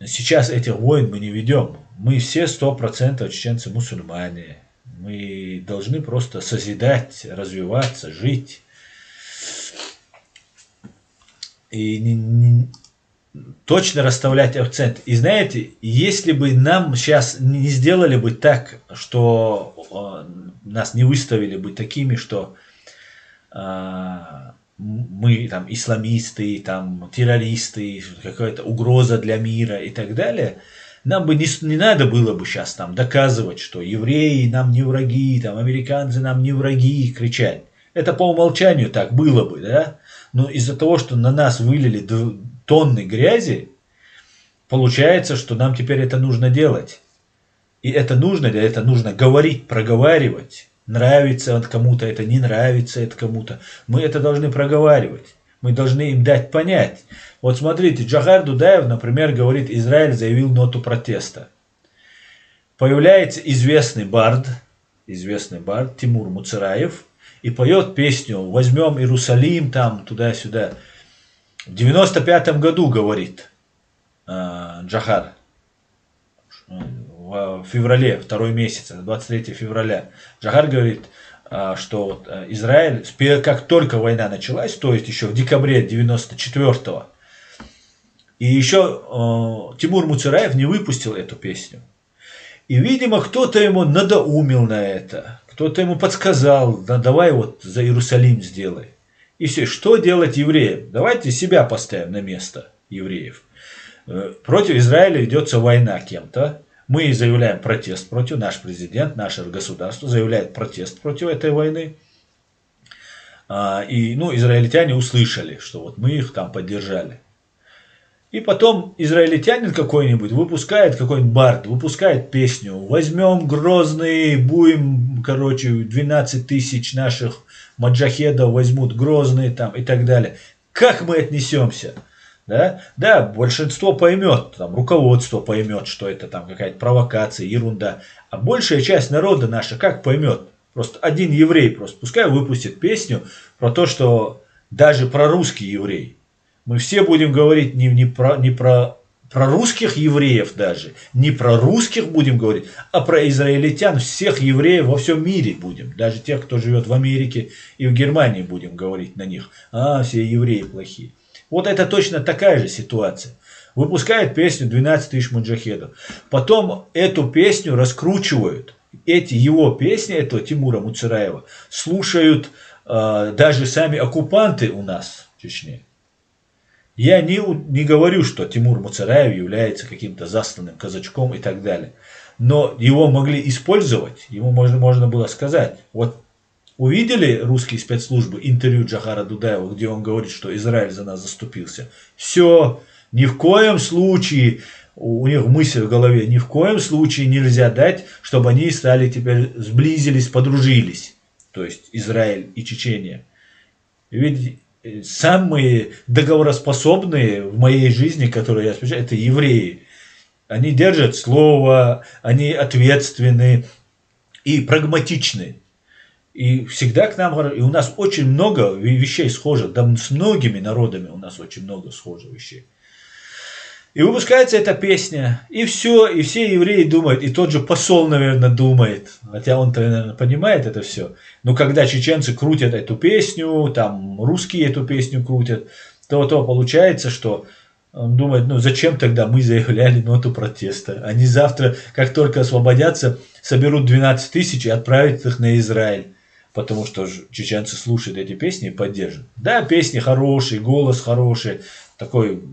Сейчас этих войн мы не ведем. Мы все 100% чеченцы мусульмане. Мы должны просто созидать, развиваться, жить. И точно расставлять акцент. И знаете, если бы нам сейчас не сделали бы так, что нас не выставили бы такими, что мы там исламисты, там террористы, какая-то угроза для мира и так далее, нам бы не надо было бы сейчас там доказывать, что евреи нам не враги, там американцы нам не враги, кричать. Это по умолчанию так было бы, да? Но из-за того, что на нас вылили тонны грязи, получается, что нам теперь это нужно делать. И это нужно говорить, проговаривать. Нравится кому-то это, не нравится это кому-то. Мы это должны проговаривать. Мы должны им дать понять. Вот смотрите, Джохар Дудаев, например, говорит, Израиль заявил ноту протеста. Появляется известный бард Тимур Муцераев и поет песню «Возьмем Иерусалим», там, туда-сюда. В 95-м году, говорит Джохар, в феврале, второй месяц, 23 февраля, Джохар говорит, что вот Израиль, как только война началась, то есть еще в декабре 94-го, и еще Тимур Муцераев не выпустил эту песню. И, видимо, кто-то ему надоумил на это, кто-то ему подсказал, да, давай вот за Иерусалим сделай. И все, что делать евреям? Давайте себя поставим на место евреев. Против Израиля ведется война кем-то. Мы заявляем протест против, наш президент, наше государство заявляет протест против этой войны. И израильтяне услышали, что вот мы их там поддержали. И потом израильтянин какой-нибудь выпускает, какой-нибудь бард, выпускает песню «Возьмем Грозный, будем, 12 тысяч наших маджахедов возьмут Грозный» там, и так далее. Как мы отнесемся? Да, большинство поймет, там, руководство поймет, что это там какая-то провокация, ерунда. А большая часть народа наша как поймет? Просто один еврей, просто пускай выпустит песню про то, что даже про русский еврей. Мы все будем говорить не про русских евреев даже, не про русских будем говорить, а про израильтян, всех евреев во всем мире будем. Даже тех, кто живет в Америке и в Германии, будем говорить на них. Все евреи плохие. Вот это точно такая же ситуация. Выпускает песню 12 тысяч маджахедов. Потом эту песню раскручивают. Эти его песни, этого Тимура Муцераева, слушают даже сами оккупанты у нас в Чечне. Я не говорю, что Тимур Муцераев является каким-то засланным казачком и так далее. Но его могли использовать, ему можно было сказать. Вот увидели русские спецслужбы интервью Джохара Дудаева, где он говорит, что Израиль за нас заступился. Все, ни в коем случае, у них мысль в голове, ни в коем случае нельзя дать, чтобы они стали теперь сблизились, подружились. То есть Израиль и Чечения. Ведь самые договороспособные в моей жизни, которые я встречаю, это евреи. Они держат слово, они ответственны и прагматичны. И всегда к нам, и у нас очень много вещей схожих, да с многими народами у нас очень много схожих вещей. И выпускается эта песня, и все, и все евреи думают, и тот же посол, наверное, думает, хотя он-то, наверное, понимает это все. Но когда чеченцы крутят эту песню, там русские эту песню крутят, то получается, что он думает, зачем тогда мы заявляли ноту протеста? Они завтра, как только освободятся, соберут 12 тысяч и отправят их на Израиль. Потому что чеченцы слушают эти песни и поддерживают. Да, песни хорошие, голос хороший, такой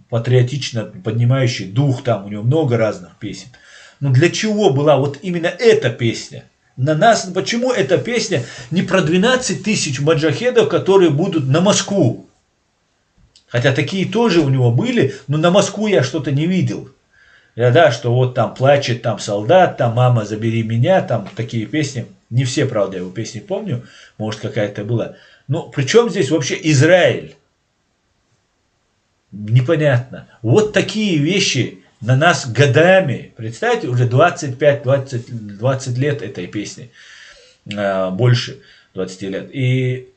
патриотично поднимающий дух, там у него много разных песен. Но для чего была вот именно эта песня? Почему эта песня не про 12 тысяч маджахедов, которые будут на Москву? Хотя такие тоже у него были, но на Москву я что-то не видел. Что вот там плачет там солдат, там мама забери меня, там такие песни. Не все, правда, я его песни помню, может какая-то была. Но при чем здесь вообще Израиль? Непонятно. Вот такие вещи на нас годами. Представьте, уже 25-20 лет этой песни. Больше 20 лет. И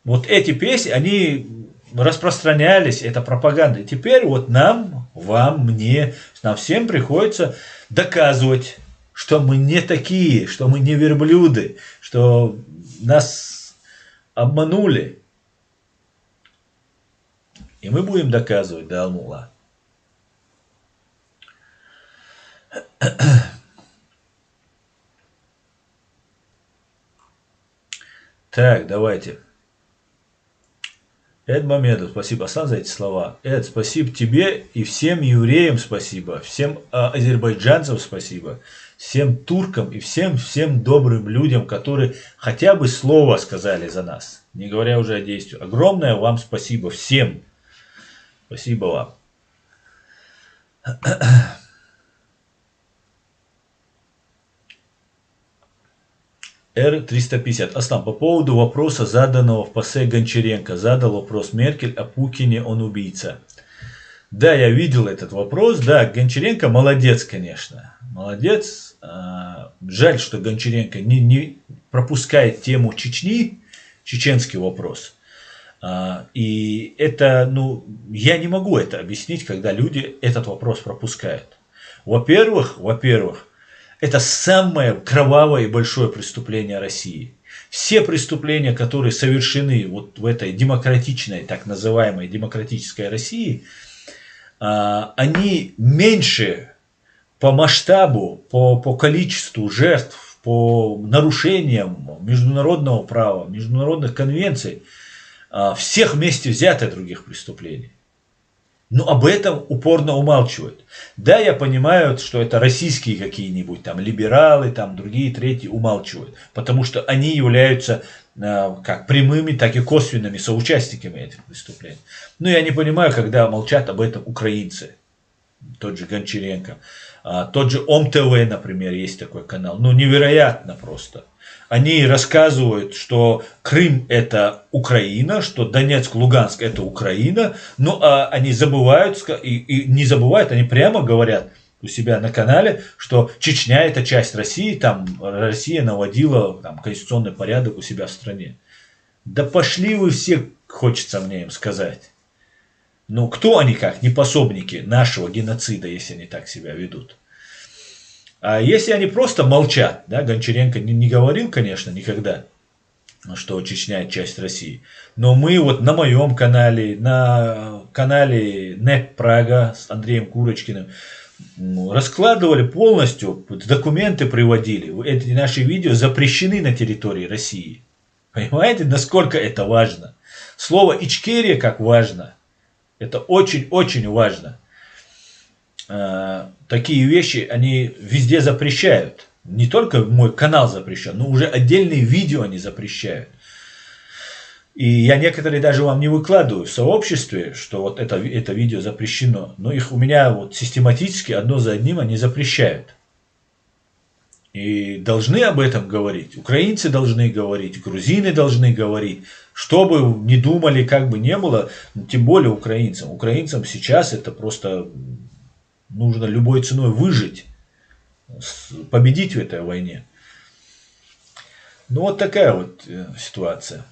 вот эти песни, они распространялись, это пропаганда. И теперь вот нам, вам, мне, нам всем приходится доказывать, что мы не такие, что мы не верблюды, что нас обманули. И мы будем доказывать до Аллаха. Так, давайте. Эд Мамедов, спасибо, Асан, за эти слова. Эд, спасибо тебе и всем евреям спасибо, всем азербайджанцам спасибо, всем туркам и всем добрым людям, которые хотя бы слово сказали за нас, не говоря уже о действии. Огромное вам спасибо всем. Спасибо вам. Р-350. Аслан, по поводу вопроса, заданного в ПАСЕ Гончаренко. Задал вопрос Меркель о Путине, он убийца. Да, я видел этот вопрос. Да, Гончаренко молодец, конечно. Молодец. Жаль, что Гончаренко не пропускает тему Чечни, чеченский вопрос. И это, я не могу это объяснить, когда люди этот вопрос пропускают. Во-первых, это самое кровавое и большое преступление России. Все преступления, которые совершены вот в этой демократичной, так называемой демократической России, они меньше по масштабу, по количеству жертв, по нарушениям международного права, международных конвенций, всех вместе взятых других преступлений. Но об этом упорно умалчивают. Да, я понимаю, что это российские какие-нибудь там либералы, там другие, третьи умалчивают. Потому что они являются как прямыми, так и косвенными соучастниками этих преступлений. Но я не понимаю, когда молчат об этом украинцы. Тот же Гончаренко. Тот же ОМ-ТВ, например, есть такой канал. Невероятно просто. Они рассказывают, что Крым это Украина, что Донецк, Луганск это Украина, но они забывают, и не забывают, они прямо говорят у себя на канале, что Чечня это часть России, там Россия наводила конституционный порядок у себя в стране. Да пошли вы все, хочется мне им сказать. Кто они как? Не пособники нашего геноцида, если они так себя ведут. А если они просто молчат, да, Гончаренко не говорил, конечно, никогда, что Чечня часть России. Но мы вот на моем канале, на канале НЭК Прага с Андреем Курочкиным раскладывали полностью, документы приводили. Эти наши видео запрещены на территории России. Понимаете, насколько это важно? Слово Ичкерия как важно. Это очень-очень важно. Такие вещи они везде запрещают. Не только мой канал запрещен, но уже отдельные видео они запрещают. И я некоторые даже вам не выкладываю в сообществе, что вот это видео запрещено. Но их у меня вот систематически одно за одним они запрещают. И должны об этом говорить. Украинцы должны говорить, грузины должны говорить. Что бы ни думали, как бы не было, тем более украинцам. Украинцам сейчас это просто нужно любой ценой выжить, победить в этой войне. Вот такая вот ситуация.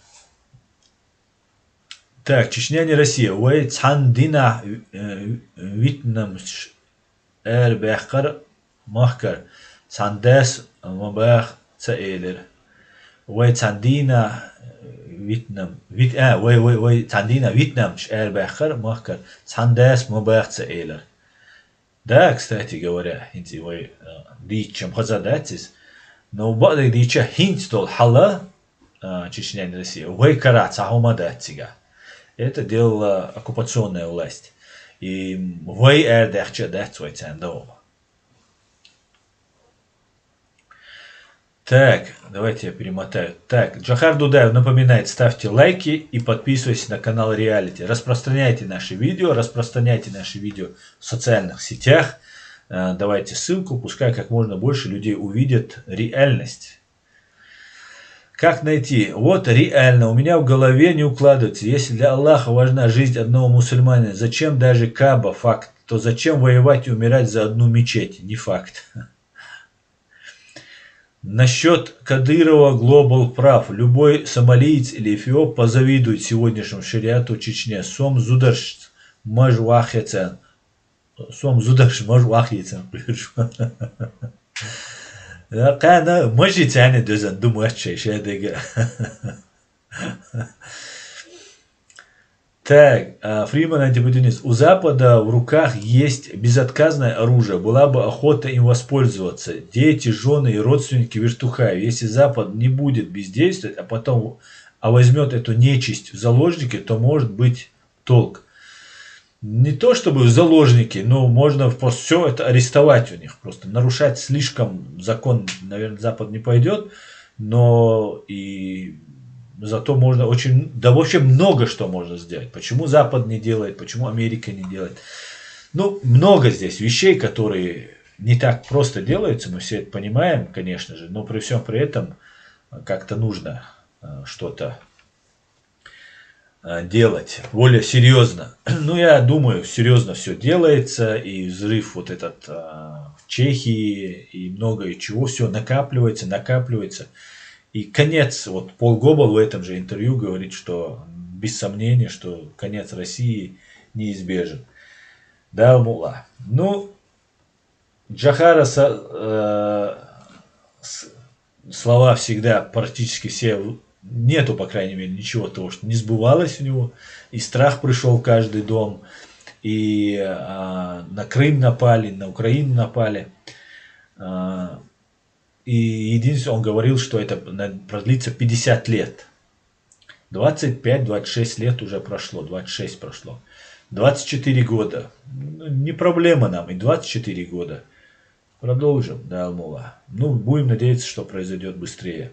Так, Чечня не Россия. Вай цандина витнамш эрбехкар махкар цандес мабах цаэлер. Вай цандина вай цандина витнамш эрбехкар махкар цандес мабах цаэлер. Да, кстати говоря, инти вы дичем хазадатис, но бады дича хинстол хала Чечня не Россия. Вай карат ахумадатига. Это делала оккупационная власть. И вай эрдахча датсвай цандома. Так, давайте я перемотаю. Так, Джохар Дудаев напоминает, ставьте лайки и подписывайтесь на канал Реалити. Распространяйте наши видео в социальных сетях. Давайте ссылку, пускай как можно больше людей увидят реальность. Как найти? Вот реально, у меня в голове не укладывается. Если для Аллаха важна жизнь одного мусульманина, зачем даже Каба, факт, то зачем воевать и умирать за одну мечеть? Не факт. Насчет Кадырова Global прав. Любой сомалиец или эфиоп позавидует сегодняшнему шариату Чечне. Сом зударш мажвахецен. Сом зударш мажвахецен. Кана можете они дозан думать шейшедега. Так, Фриман Антипутинец. У Запада в руках есть безотказное оружие. Была бы охота им воспользоваться. Дети, жены и родственники вертухаев. Если Запад не будет бездействовать, а возьмет эту нечисть в заложники, то может быть толк. Не то чтобы в заложники, но можно просто все это арестовать у них. Просто нарушать слишком закон, наверное, Запад не пойдет. Но и зато можно вообще много что можно сделать. Почему Запад не делает, почему Америка не делает. Много здесь вещей, которые не так просто делаются. Мы все это понимаем, конечно же. Но при всем при этом как-то нужно что-то делать более серьезно. Ну, я думаю, серьезно все делается, и взрыв вот этот в Чехии, и многое чего, все накапливается. И конец, вот Пол Гоббл в этом же интервью говорит, что без сомнения, что конец России неизбежен. Да, мула. Ну, Джохара слова всегда практически все, нету, по крайней мере, ничего того, что не сбывалось у него. И страх пришел в каждый дом, и на Крым напали, на Украину напали. И единственное, он говорил, что это продлится 50 лет. 25-26 лет уже прошло, 26 прошло. 24 года. Не проблема нам, и 24 года. Продолжим, да, Алмула. Ну, будем надеяться, что произойдет быстрее.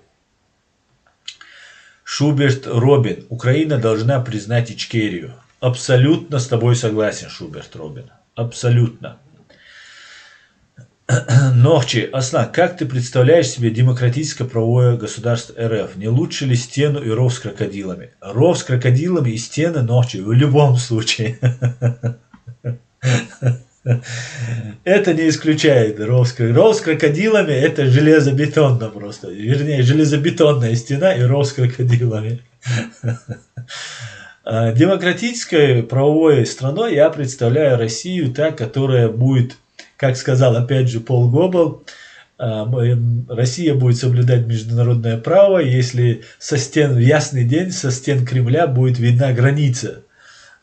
Шуберт Робин. Украина должна признать Ичкерию. Абсолютно с тобой согласен, Шуберт Робин. Абсолютно. Нохчи, Аслан, как ты представляешь себе демократическое правовое государство РФ? Не лучше ли стену и ров с крокодилами? Ров с крокодилами и стены, Нохчи, в любом случае. Это не исключает ров с крокодилами, это железобетонно просто. Вернее, железобетонная стена и ров с крокодилами. Демократической правовой страной я представляю Россию, та, которая будет, как сказал опять же Пол Гоббл, Россия будет соблюдать международное право, если со стен в ясный день, со стен Кремля будет видна граница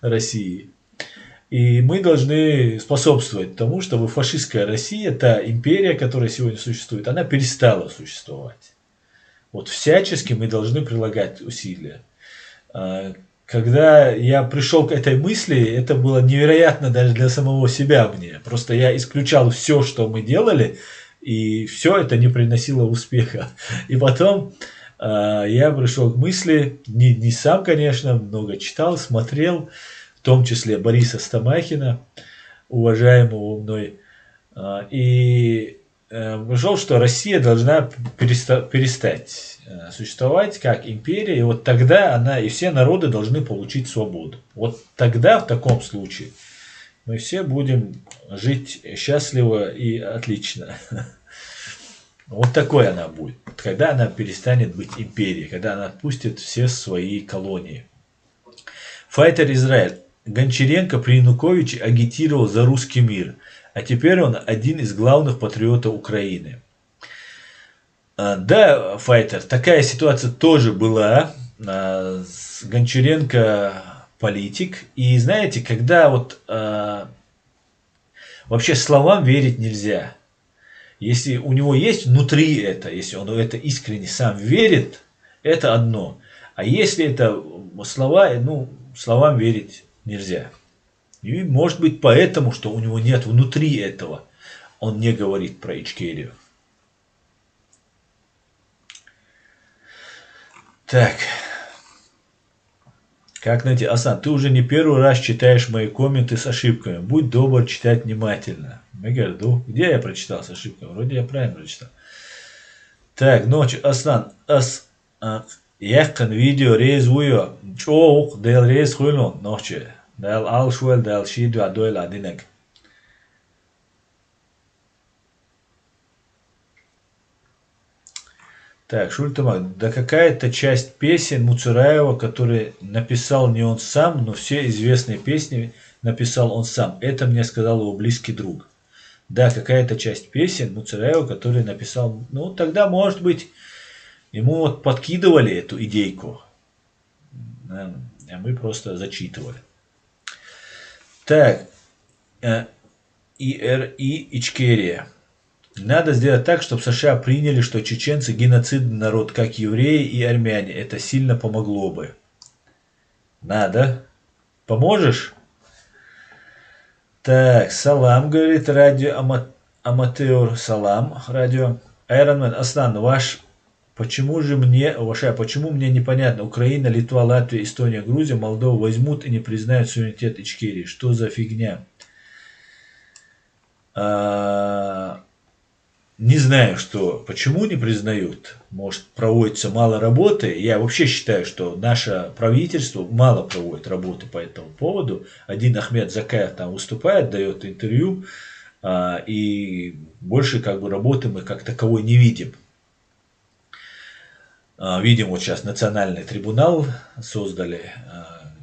России. И мы должны способствовать тому, чтобы фашистская Россия, та империя, которая сегодня существует, она перестала существовать. Вот всячески мы должны прилагать усилия. Когда я пришел к этой мысли, это было невероятно даже для самого себя мне. Просто я исключал все, что мы делали, и все это не приносило успеха. И потом я пришел к мысли, не сам, конечно, много читал, смотрел, в том числе Бориса Стамахина, уважаемого мной, и пришел, что Россия должна перестать существовать как империя, и вот тогда она и все народы должны получить свободу. Вот тогда, в таком случае, мы все будем жить счастливо и отлично. Вот такой она будет. Когда она перестанет быть империей, когда она отпустит все свои колонии. Файтер Израиль. Гончаренко при Януковиче агитировал за русский мир, а теперь он один из главных патриотов Украины. Да, Файтер, такая ситуация тоже была. Гончаренко политик. И знаете, когда вот вообще словам верить нельзя. Если у него есть внутри это, если он это искренне сам верит, это одно. А если это слова, ну, словам верить нельзя. И может быть поэтому, что у него нет внутри этого, он не говорит про Ичкерию. Так. Как найти? Асан, ты уже не первый раз читаешь мои комменты с ошибками. Будь добр читать внимательно. Мегарду. Где я прочитал с ошибками? Вроде я правильно прочитал. Так, ночь. Аслан. Яхкан видео рейз уйо. Чоук дел рейз хуйлон. Ночи. Дел алшуэл дел шиду адойл адинек. Так, Шультамак, да какая-то часть песен Муцураева, который написал не он сам, но все известные песни написал он сам. Это мне сказал его близкий друг. Да, какая-то часть песен Муцураева, который написал, ну тогда, может быть, ему вот подкидывали эту идейку, а мы просто зачитывали. Так, ИРИ Ичкерия. Надо сделать так, чтобы США приняли, что чеченцы геноцидный народ, как евреи и армяне. Это сильно помогло бы. Надо. Поможешь? Так, салам, говорит радио Аматеор. Салам, радио. Айронмен, Аслан, почему мне непонятно, Украина, Литва, Латвия, Эстония, Грузия, Молдова возьмут и не признают суверенитет Ичкерии. Что за фигня? не знаю, почему не признают. Может, проводится мало работы. Я вообще считаю, что наше правительство мало проводит работы по этому поводу. Один Ахмед Закаев там выступает, дает интервью, и больше как бы работы мы как таковой не видим. Видим, вот сейчас национальный трибунал создали,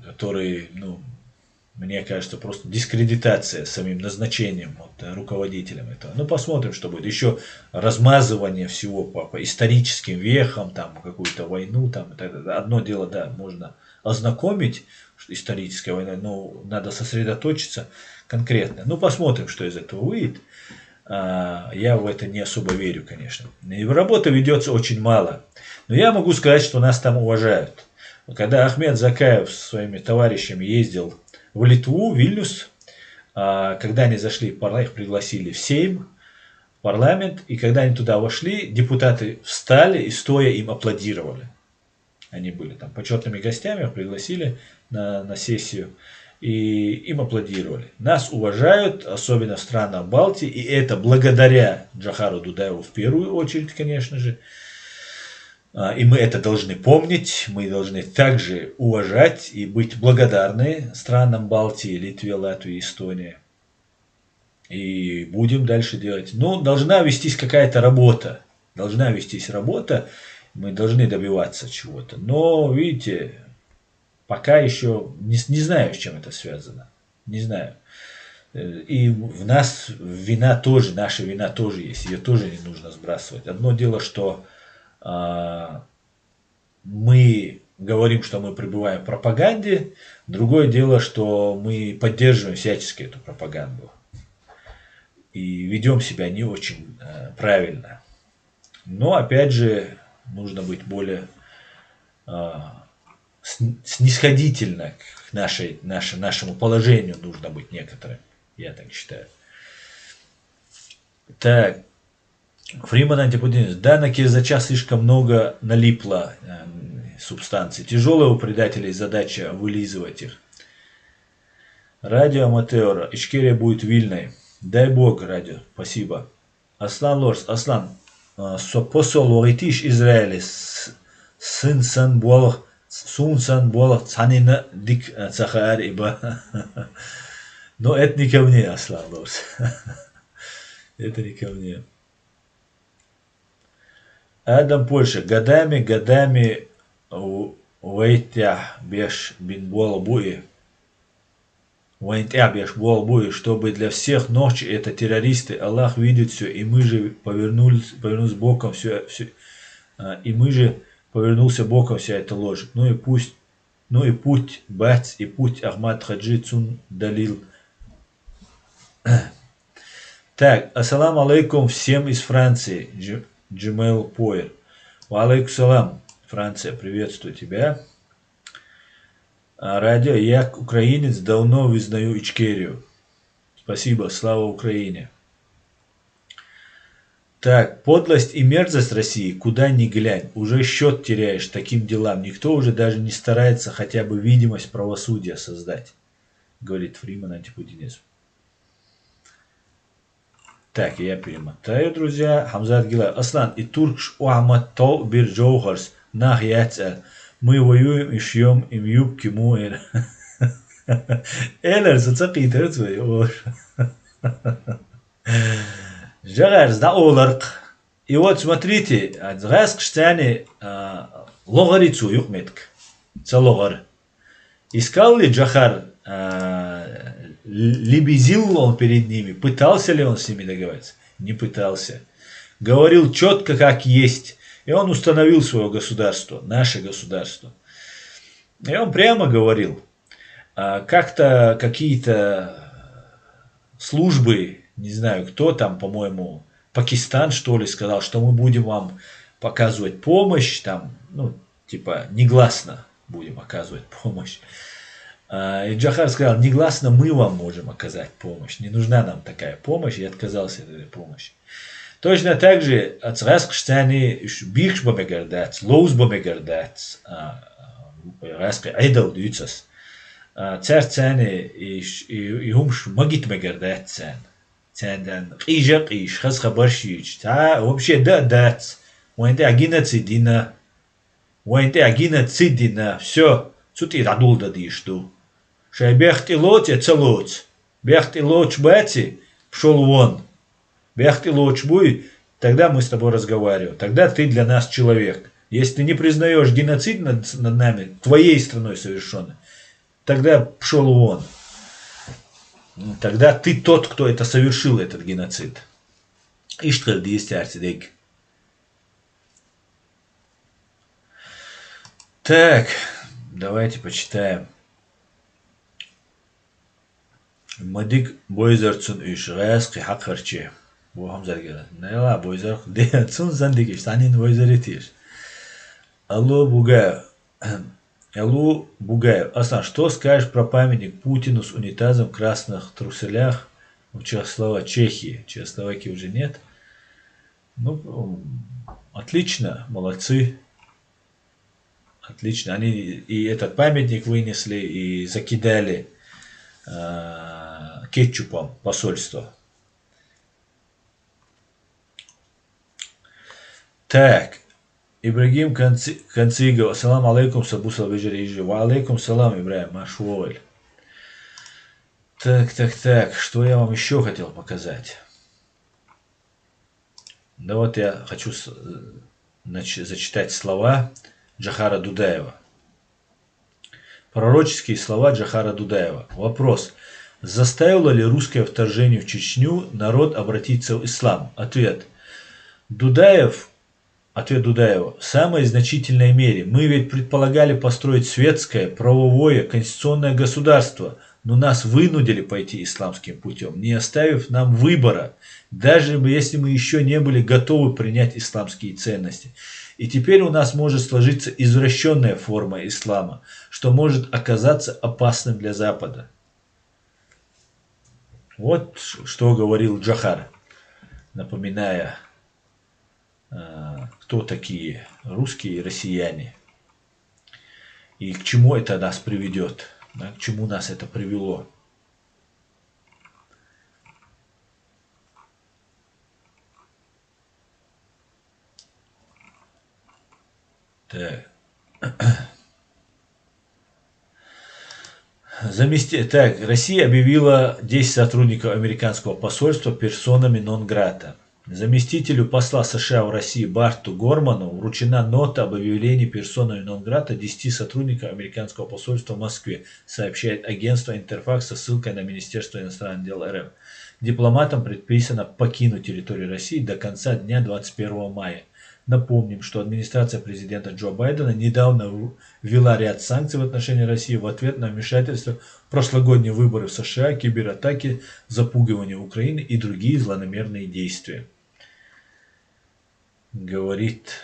который, ну, мне кажется, просто дискредитация самим назначением руководителем этого. Ну, посмотрим, что будет. Еще размазывание всего по историческим вехам, там, какую-то войну. Там, одно дело, да, можно ознакомить, что историческая война, но надо сосредоточиться конкретно. Ну, посмотрим, что из этого выйдет. Я в это не особо верю, конечно. И работы ведется очень мало. Но я могу сказать, что нас там уважают. Когда Ахмед Закаев со своими товарищами ездил в Литву, в Вильнюс, когда они зашли, их пригласили в Сейм, в парламент, и когда они туда вошли, депутаты встали и стоя им аплодировали. Они были там почетными гостями, их пригласили на сессию, и им аплодировали. Нас уважают, особенно в странах Балтии, и это благодаря Джохару Дудаеву в первую очередь, конечно же. И мы это должны помнить, мы должны также уважать и быть благодарны странам Балтии, Литве, Латвии, Эстонии. И будем дальше делать. Ну, должна вестись какая-то работа. Должна вестись работа, мы должны добиваться чего-то. Но, видите, пока еще не знаю, с чем это связано. Не знаю. И в нас вина тоже, наша вина тоже есть. Ее тоже не нужно сбрасывать. Одно дело, что мы говорим, что мы пребываем в пропаганде. Другое дело, что мы поддерживаем всячески эту пропаганду. И ведем себя не очень правильно. Но, опять же, нужно быть более снисходительно к нашему положению. Нужно быть некоторым. Я так считаю. Так. Фриман Антипудинец. Да, на кирзача слишком много налипло субстанций. Тяжелая у предателей задача вылизывать их. Радио Аматеора. Ичкерия будет Вильной. Дай бог, радио. Спасибо. Аслан Лорс. Аслан. Посол Варитиш Израиля. Сунсан Буалах Цанина Дик Цахар Иба. Но это не ко мне, Аслан Лорс. Это не ко мне. Адам Польша. Годами Вайтя беш бин буалбуи. Вайтя беш буалбуи, чтобы для всех ночи это террористы. Аллах видит все, и мы же повернулись боком все, и мы же повернулся боком вся эта ложь. Ну и путь Бац и путь Ахмад Хаджи Цун Далил. Так, ассаламу алейкум всем из Франции. Джимейл Пойер. Алейкум салам. Франция, приветствую тебя. Радио, я украинец, давно вызнаю Ичкерию. Спасибо, слава Украине. Так, подлость и мерзость России, куда ни глянь, уже счет теряешь таким делам. Никто уже даже не старается хотя бы видимость правосудия создать, говорит Фриман Антипутинизм. Так, я перемотаю, друзья. Хамзат Гилаев. Аслан, и туркш уаматтау бир джоухарс нах яцал. Мы воюем и шьем им юбки муэр. Элер, зацепит, это Жагарс, да, оларк. И вот смотрите, адзгаск штяне логарицу юхметк. Це логар. Искал ли Джохар, лебезил он перед ними, пытался ли он с ними договориться? Не пытался. Говорил четко, как есть. И он установил свое государство, наше государство. И он прямо говорил, как-то какие-то службы, не знаю кто там, по-моему, Пакистан, что ли, сказал, что мы будем вам показывать помощь, там, ну, типа, негласно будем оказывать помощь. И Джохар сказал, негласно мы вам можем оказать помощь, не нужна нам такая помощь, и отказался от этой помощи. Точно так же, ацраскштяне бихш бомегардац, лоуз бомегардац, раска айдал дюцас, царцяне и умш магит мегардац, Тяндан. Ижа иш, хаз хабаршич. Та вообще да дац. Уэнте агиноцидина. Уэнте агиноцидина. Все. Цути радул дадишту. Шай бехти лоте целоц. Бехти лоч бати, пшел вон. Бехти лоч буй, тогда мы с тобой разговариваем. Тогда ты для нас человек. Если ты не признаешь геноцид над нами, твоей страной совершенный, тогда пшел вон. Тогда ты тот, кто это совершил, этот геноцид. И что есть артидек. Так, давайте почитаем. Мадик бойзерцун ишрас кихакарче. Bu Hamza geldi. Ne la boyzer de sun zandik iştanin boyzeritiş. Алло, Бугаев. Алло, Бугаев. Аслан, что скажешь про памятник Путину с унитазом в красных труселях в Чехии? Чехословакии уже нет. Ну, отлично, молодцы. Отлично. Они и этот памятник вынесли, и закидали кетчупом посольство. Так, Ибрагим Канцигов, ассалам алейкум, Сабус Албежирижи. Ва алейкум салам, Ибрагим, Машуоль. Так, что я вам еще хотел показать? Да вот я хочу зачитать слова Джохара Дудаева. Пророческие слова Джохара Дудаева. Вопрос. Заставило ли русское вторжение в Чечню народ обратиться в ислам? Ответ Дудаева. В самой значительной мере. Мы ведь предполагали построить светское, правовое, конституционное государство, но нас вынудили пойти исламским путем, не оставив нам выбора, даже если мы еще не были готовы принять исламские ценности. И теперь у нас может сложиться извращенная форма ислама, что может оказаться опасным для Запада. Вот что говорил Джохар, напоминая, кто такие русские и россияне, и к чему это нас приведет, да, к чему нас это привело. Так. Россия объявила 10 сотрудников американского посольства персонами нон-грата. Заместителю посла США в России Барту Горману вручена нота об объявлении персонами нон-грата 10 сотрудников американского посольства в Москве, сообщает агентство Интерфакс со ссылкой на Министерство иностранных дел РФ. Дипломатам предписано покинуть территорию России до конца дня 21 мая. Напомним, что администрация президента Джо Байдена недавно ввела ряд санкций в отношении России в ответ на вмешательство в прошлогодние выборы в США, кибератаки, запугивание Украины и другие злонамеренные действия. Говорит,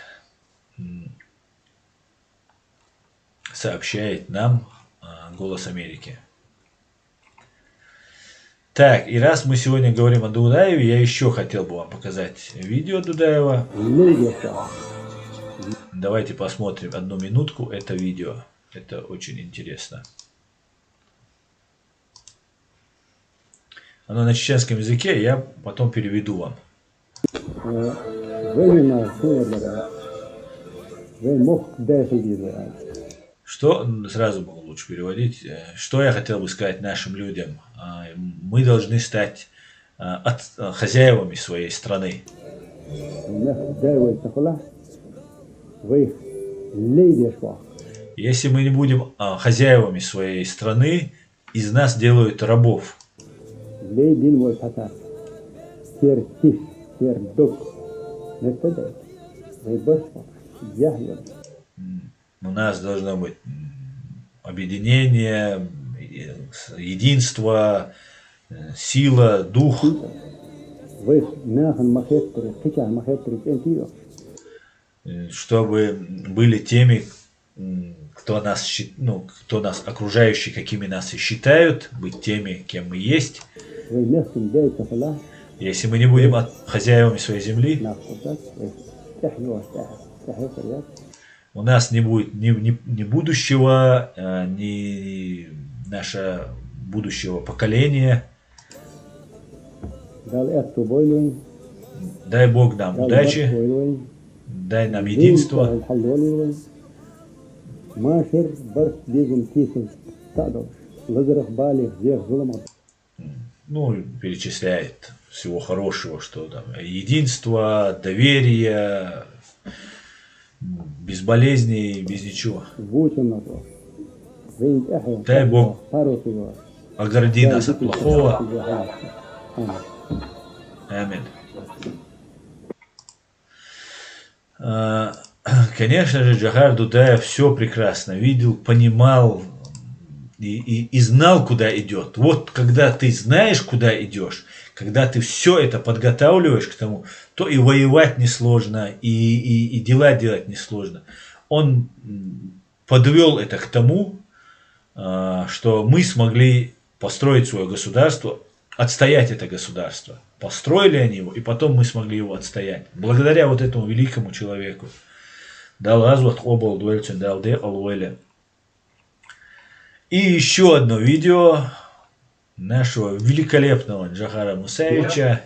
сообщает нам Голос Америки. Так, и раз мы сегодня говорим о Дудаеве, я еще хотел бы вам показать видео Дудаева. Давайте посмотрим одну минутку это видео. Это очень интересно. Оно на чеченском языке, я потом переведу вам. Что, сразу могу лучше переводить, что я хотел бы сказать нашим людям. Мы должны стать хозяевами своей страны. Если мы не будем хозяевами своей страны, из нас делают рабов. У нас должно быть объединение, единство, сила, дух. Чтобы были теми, кто нас окружающие, какими нас и считают, быть теми, кем мы есть. Если мы не будем хозяевами своей земли, у нас не будет ни будущего, ни нашего будущего поколения. Дай Бог нам удачи, дай нам единство. Ну, перечисляет всего хорошего, что там единство, доверие, без болезней, без ничего. Дай Бог огради нас от плохого. Аминь. Конечно же, Джохар Дудаев все прекрасно видел, понимал и знал, куда идет. Вот когда ты знаешь, куда идешь, когда ты все это подготавливаешь к тому, то и воевать несложно, и дела делать несложно. Он подвел это к тому, что мы смогли построить свое государство, отстоять это государство. Построили они его, и потом мы смогли его отстоять. Благодаря вот этому великому человеку. И еще одно видео нашего великолепного Джохара Мусаевича.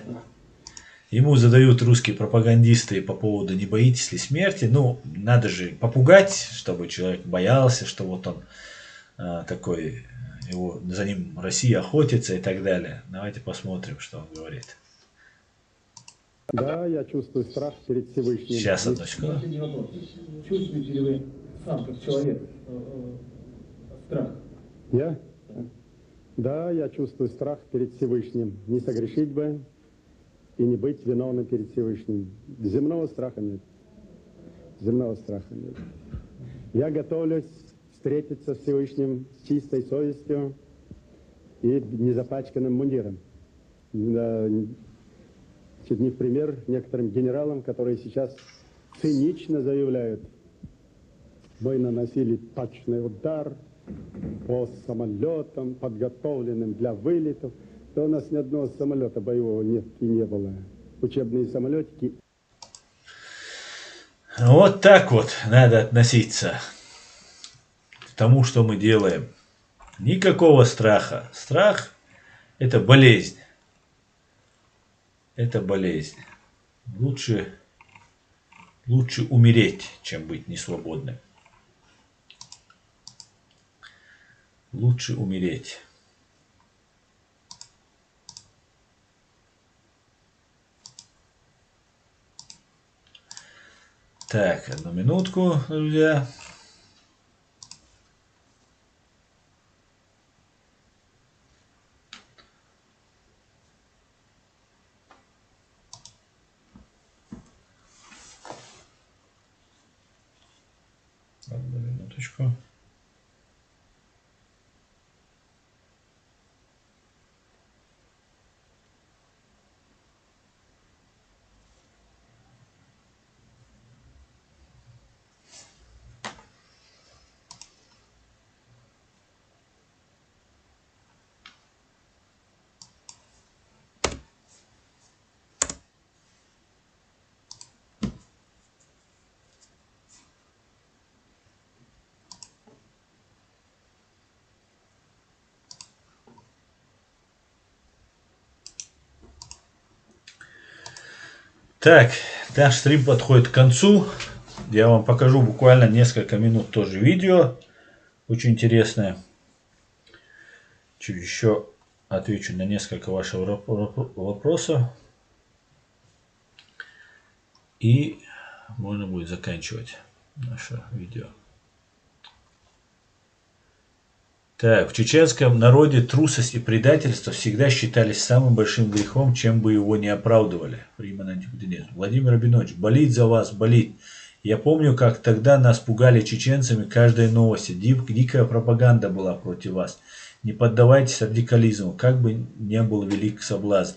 Ему задают русские пропагандисты по поводу «не боитесь ли смерти?». Ну, надо же попугать, чтобы человек боялся, что вот он такой, его, за ним Россия охотится и так далее. Давайте посмотрим, что он говорит. Да, я чувствую страх перед Всевышним. Сейчас, одну секунду. Чувствуете ли вы сам, как человек, страх? Я? Да, я чувствую страх перед Всевышним. Не согрешить бы и не быть виновным перед Всевышним. Земного страха нет. Земного страха нет. Я готовлюсь встретиться с Всевышним с чистой совестью и незапачканным мундиром. Не в пример некоторым генералам, которые сейчас цинично заявляют: мы наносили точный удар по самолетам, подготовленным для вылетов. То у нас ни одного самолета боевого нет и не было. Учебные самолетики. Вот так вот надо относиться к тому, что мы делаем. Никакого страха. Страх – это болезнь. Это болезнь. Лучше умереть, чем быть несвободным. Лучше умереть. Так, одну минутку, друзья. Одну минуточку. Так, наш стрим подходит к концу. Я вам покажу буквально несколько минут тоже видео. Очень интересное. Чуть еще отвечу на несколько ваших вопросов. И можно будет заканчивать наше видео. Так, в чеченском народе трусость и предательство всегда считались самым большим грехом, чем бы его не оправдывали. Владимир Рабинович, болит за вас, болит. Я помню, как тогда нас пугали чеченцами каждой новости. Дикая пропаганда была против вас. Не поддавайтесь радикализму, как бы не был велик соблазн.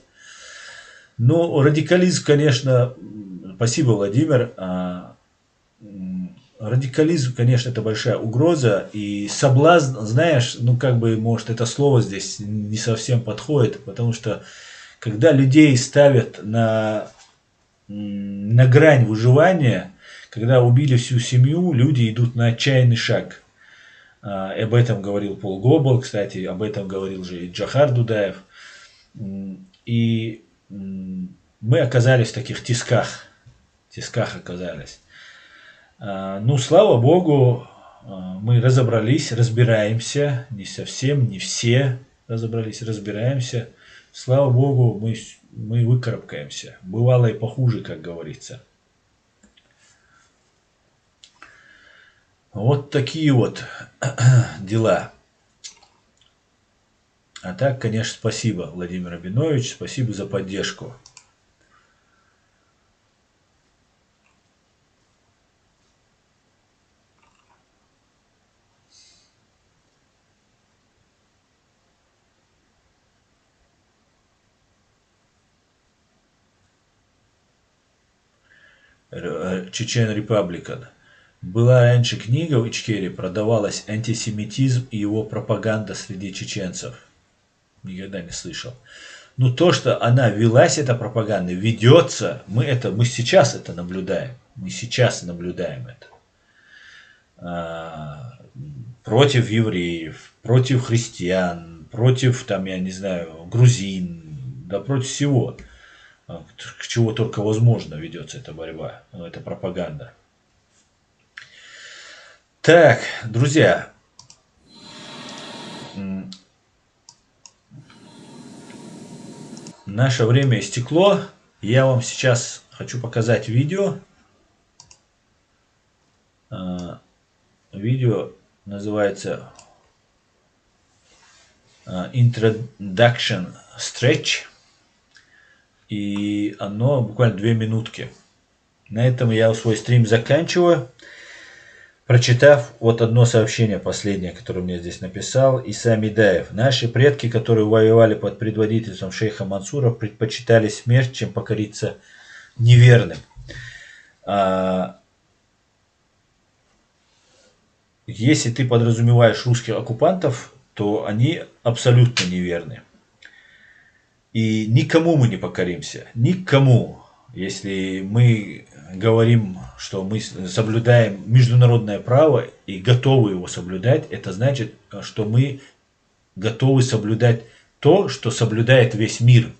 Ну, радикализм, конечно, спасибо, Владимир. Радикализм, конечно, это большая угроза, и соблазн, знаешь, ну как бы, может, это слово здесь не совсем подходит, потому что когда людей ставят на грань выживания, когда убили всю семью, люди идут на отчаянный шаг. Об этом говорил Пол Гоббл, кстати, об этом говорил же и Джохар Дудаев. И мы оказались в таких тисках оказались. Ну, слава Богу, мы разбираемся, не совсем, не все разбираемся. Слава Богу, мы выкарабкаемся. Бывало и похуже, как говорится. Вот такие вот дела. А так, конечно, спасибо, Владимир Рабинович, спасибо за поддержку. Чечен Репабликан. Была раньше книга в Ичкерии, продавалась «Антисемитизм и его пропаганда среди чеченцев». Никогда не слышал. Но то, что она велась, эта пропаганда, ведется, мы сейчас это наблюдаем. Мы сейчас наблюдаем это. Против евреев, против христиан, против, там, я не знаю, грузин, да против всего. К чего только возможно ведется эта борьба, эта пропаганда. Так, друзья, наше время истекло. Я вам сейчас хочу показать видео. Видео называется Introduction Stretch. И оно буквально 2 минутки. На этом я свой стрим заканчиваю. Прочитав вот одно сообщение последнее, которое мне здесь написал Иса Медаев. Наши предки, которые воевали под предводительством шейха Мансура, предпочитали смерть, чем покориться неверным. Если ты подразумеваешь русских оккупантов, то они абсолютно неверны. И никому мы не покоримся. Никому. Если мы говорим, что мы соблюдаем международное право и готовы его соблюдать, это значит, что мы готовы соблюдать то, что соблюдает весь мир.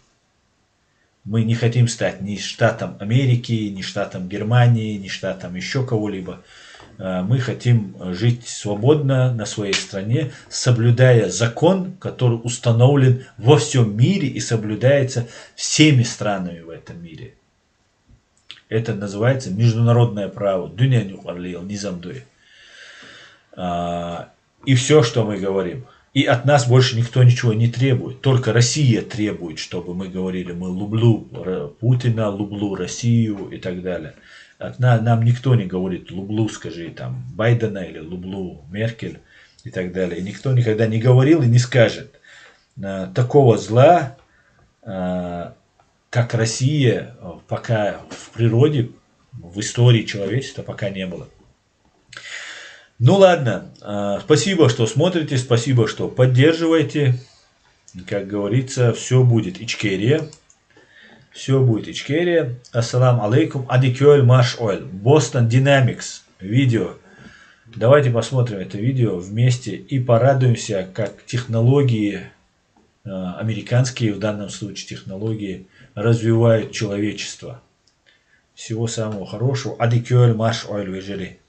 Мы не хотим стать ни штатом Америки, ни штатом Германии, ни штатом еще кого-либо. Мы хотим жить свободно на своей стране, соблюдая закон, который установлен во всем мире и соблюдается всеми странами в этом мире. Это называется международное право. И все, что мы говорим. И от нас больше никто ничего не требует. Только Россия требует, чтобы мы говорили, мы люблю Путина, люблю Россию и так далее. Нам никто не говорит, люблю, скажи, там, Байдена или люблю Меркель и так далее. И никто никогда не говорил и не скажет. Такого зла, как Россия, пока в природе, в истории человечества пока не было. Ну ладно, спасибо, что смотрите, спасибо, что поддерживаете. Как говорится, все будет Ичкерия. Все будет Ичкерия. Ассаламу алейкум. Адикёль маш ойл. Boston Dynamics. Видео. Давайте посмотрим это видео вместе и порадуемся, как технологии, американские в данном случае технологии, развивают человечество. Всего самого хорошего. Адикёль маш ойл вежери.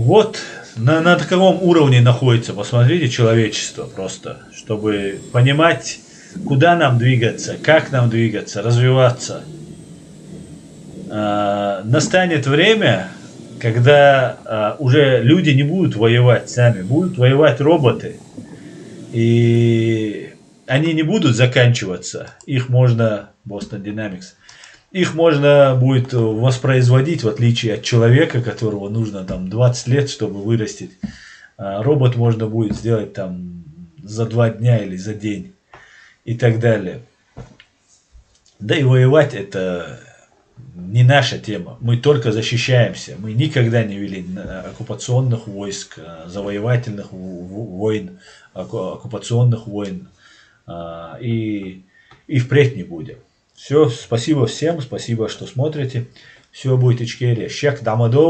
Вот на таковом уровне находится, посмотрите, человечество просто, чтобы понимать, куда нам двигаться, как нам двигаться, развиваться. Настанет время, когда уже люди не будут воевать сами, будут воевать роботы. И они не будут заканчиваться. Их можно, Boston Dynamics, их можно будет воспроизводить, в отличие от человека, которого нужно там 20 лет, чтобы вырастить. Робот можно будет сделать там за 2 дня или за день и так далее. Да и воевать это не наша тема. Мы только защищаемся. Мы никогда не вели оккупационных войск, завоевательных войн, оккупационных войн. И впредь не будем. Все, спасибо всем, спасибо, что смотрите. Все будет Ичкерия. Щек дамадол.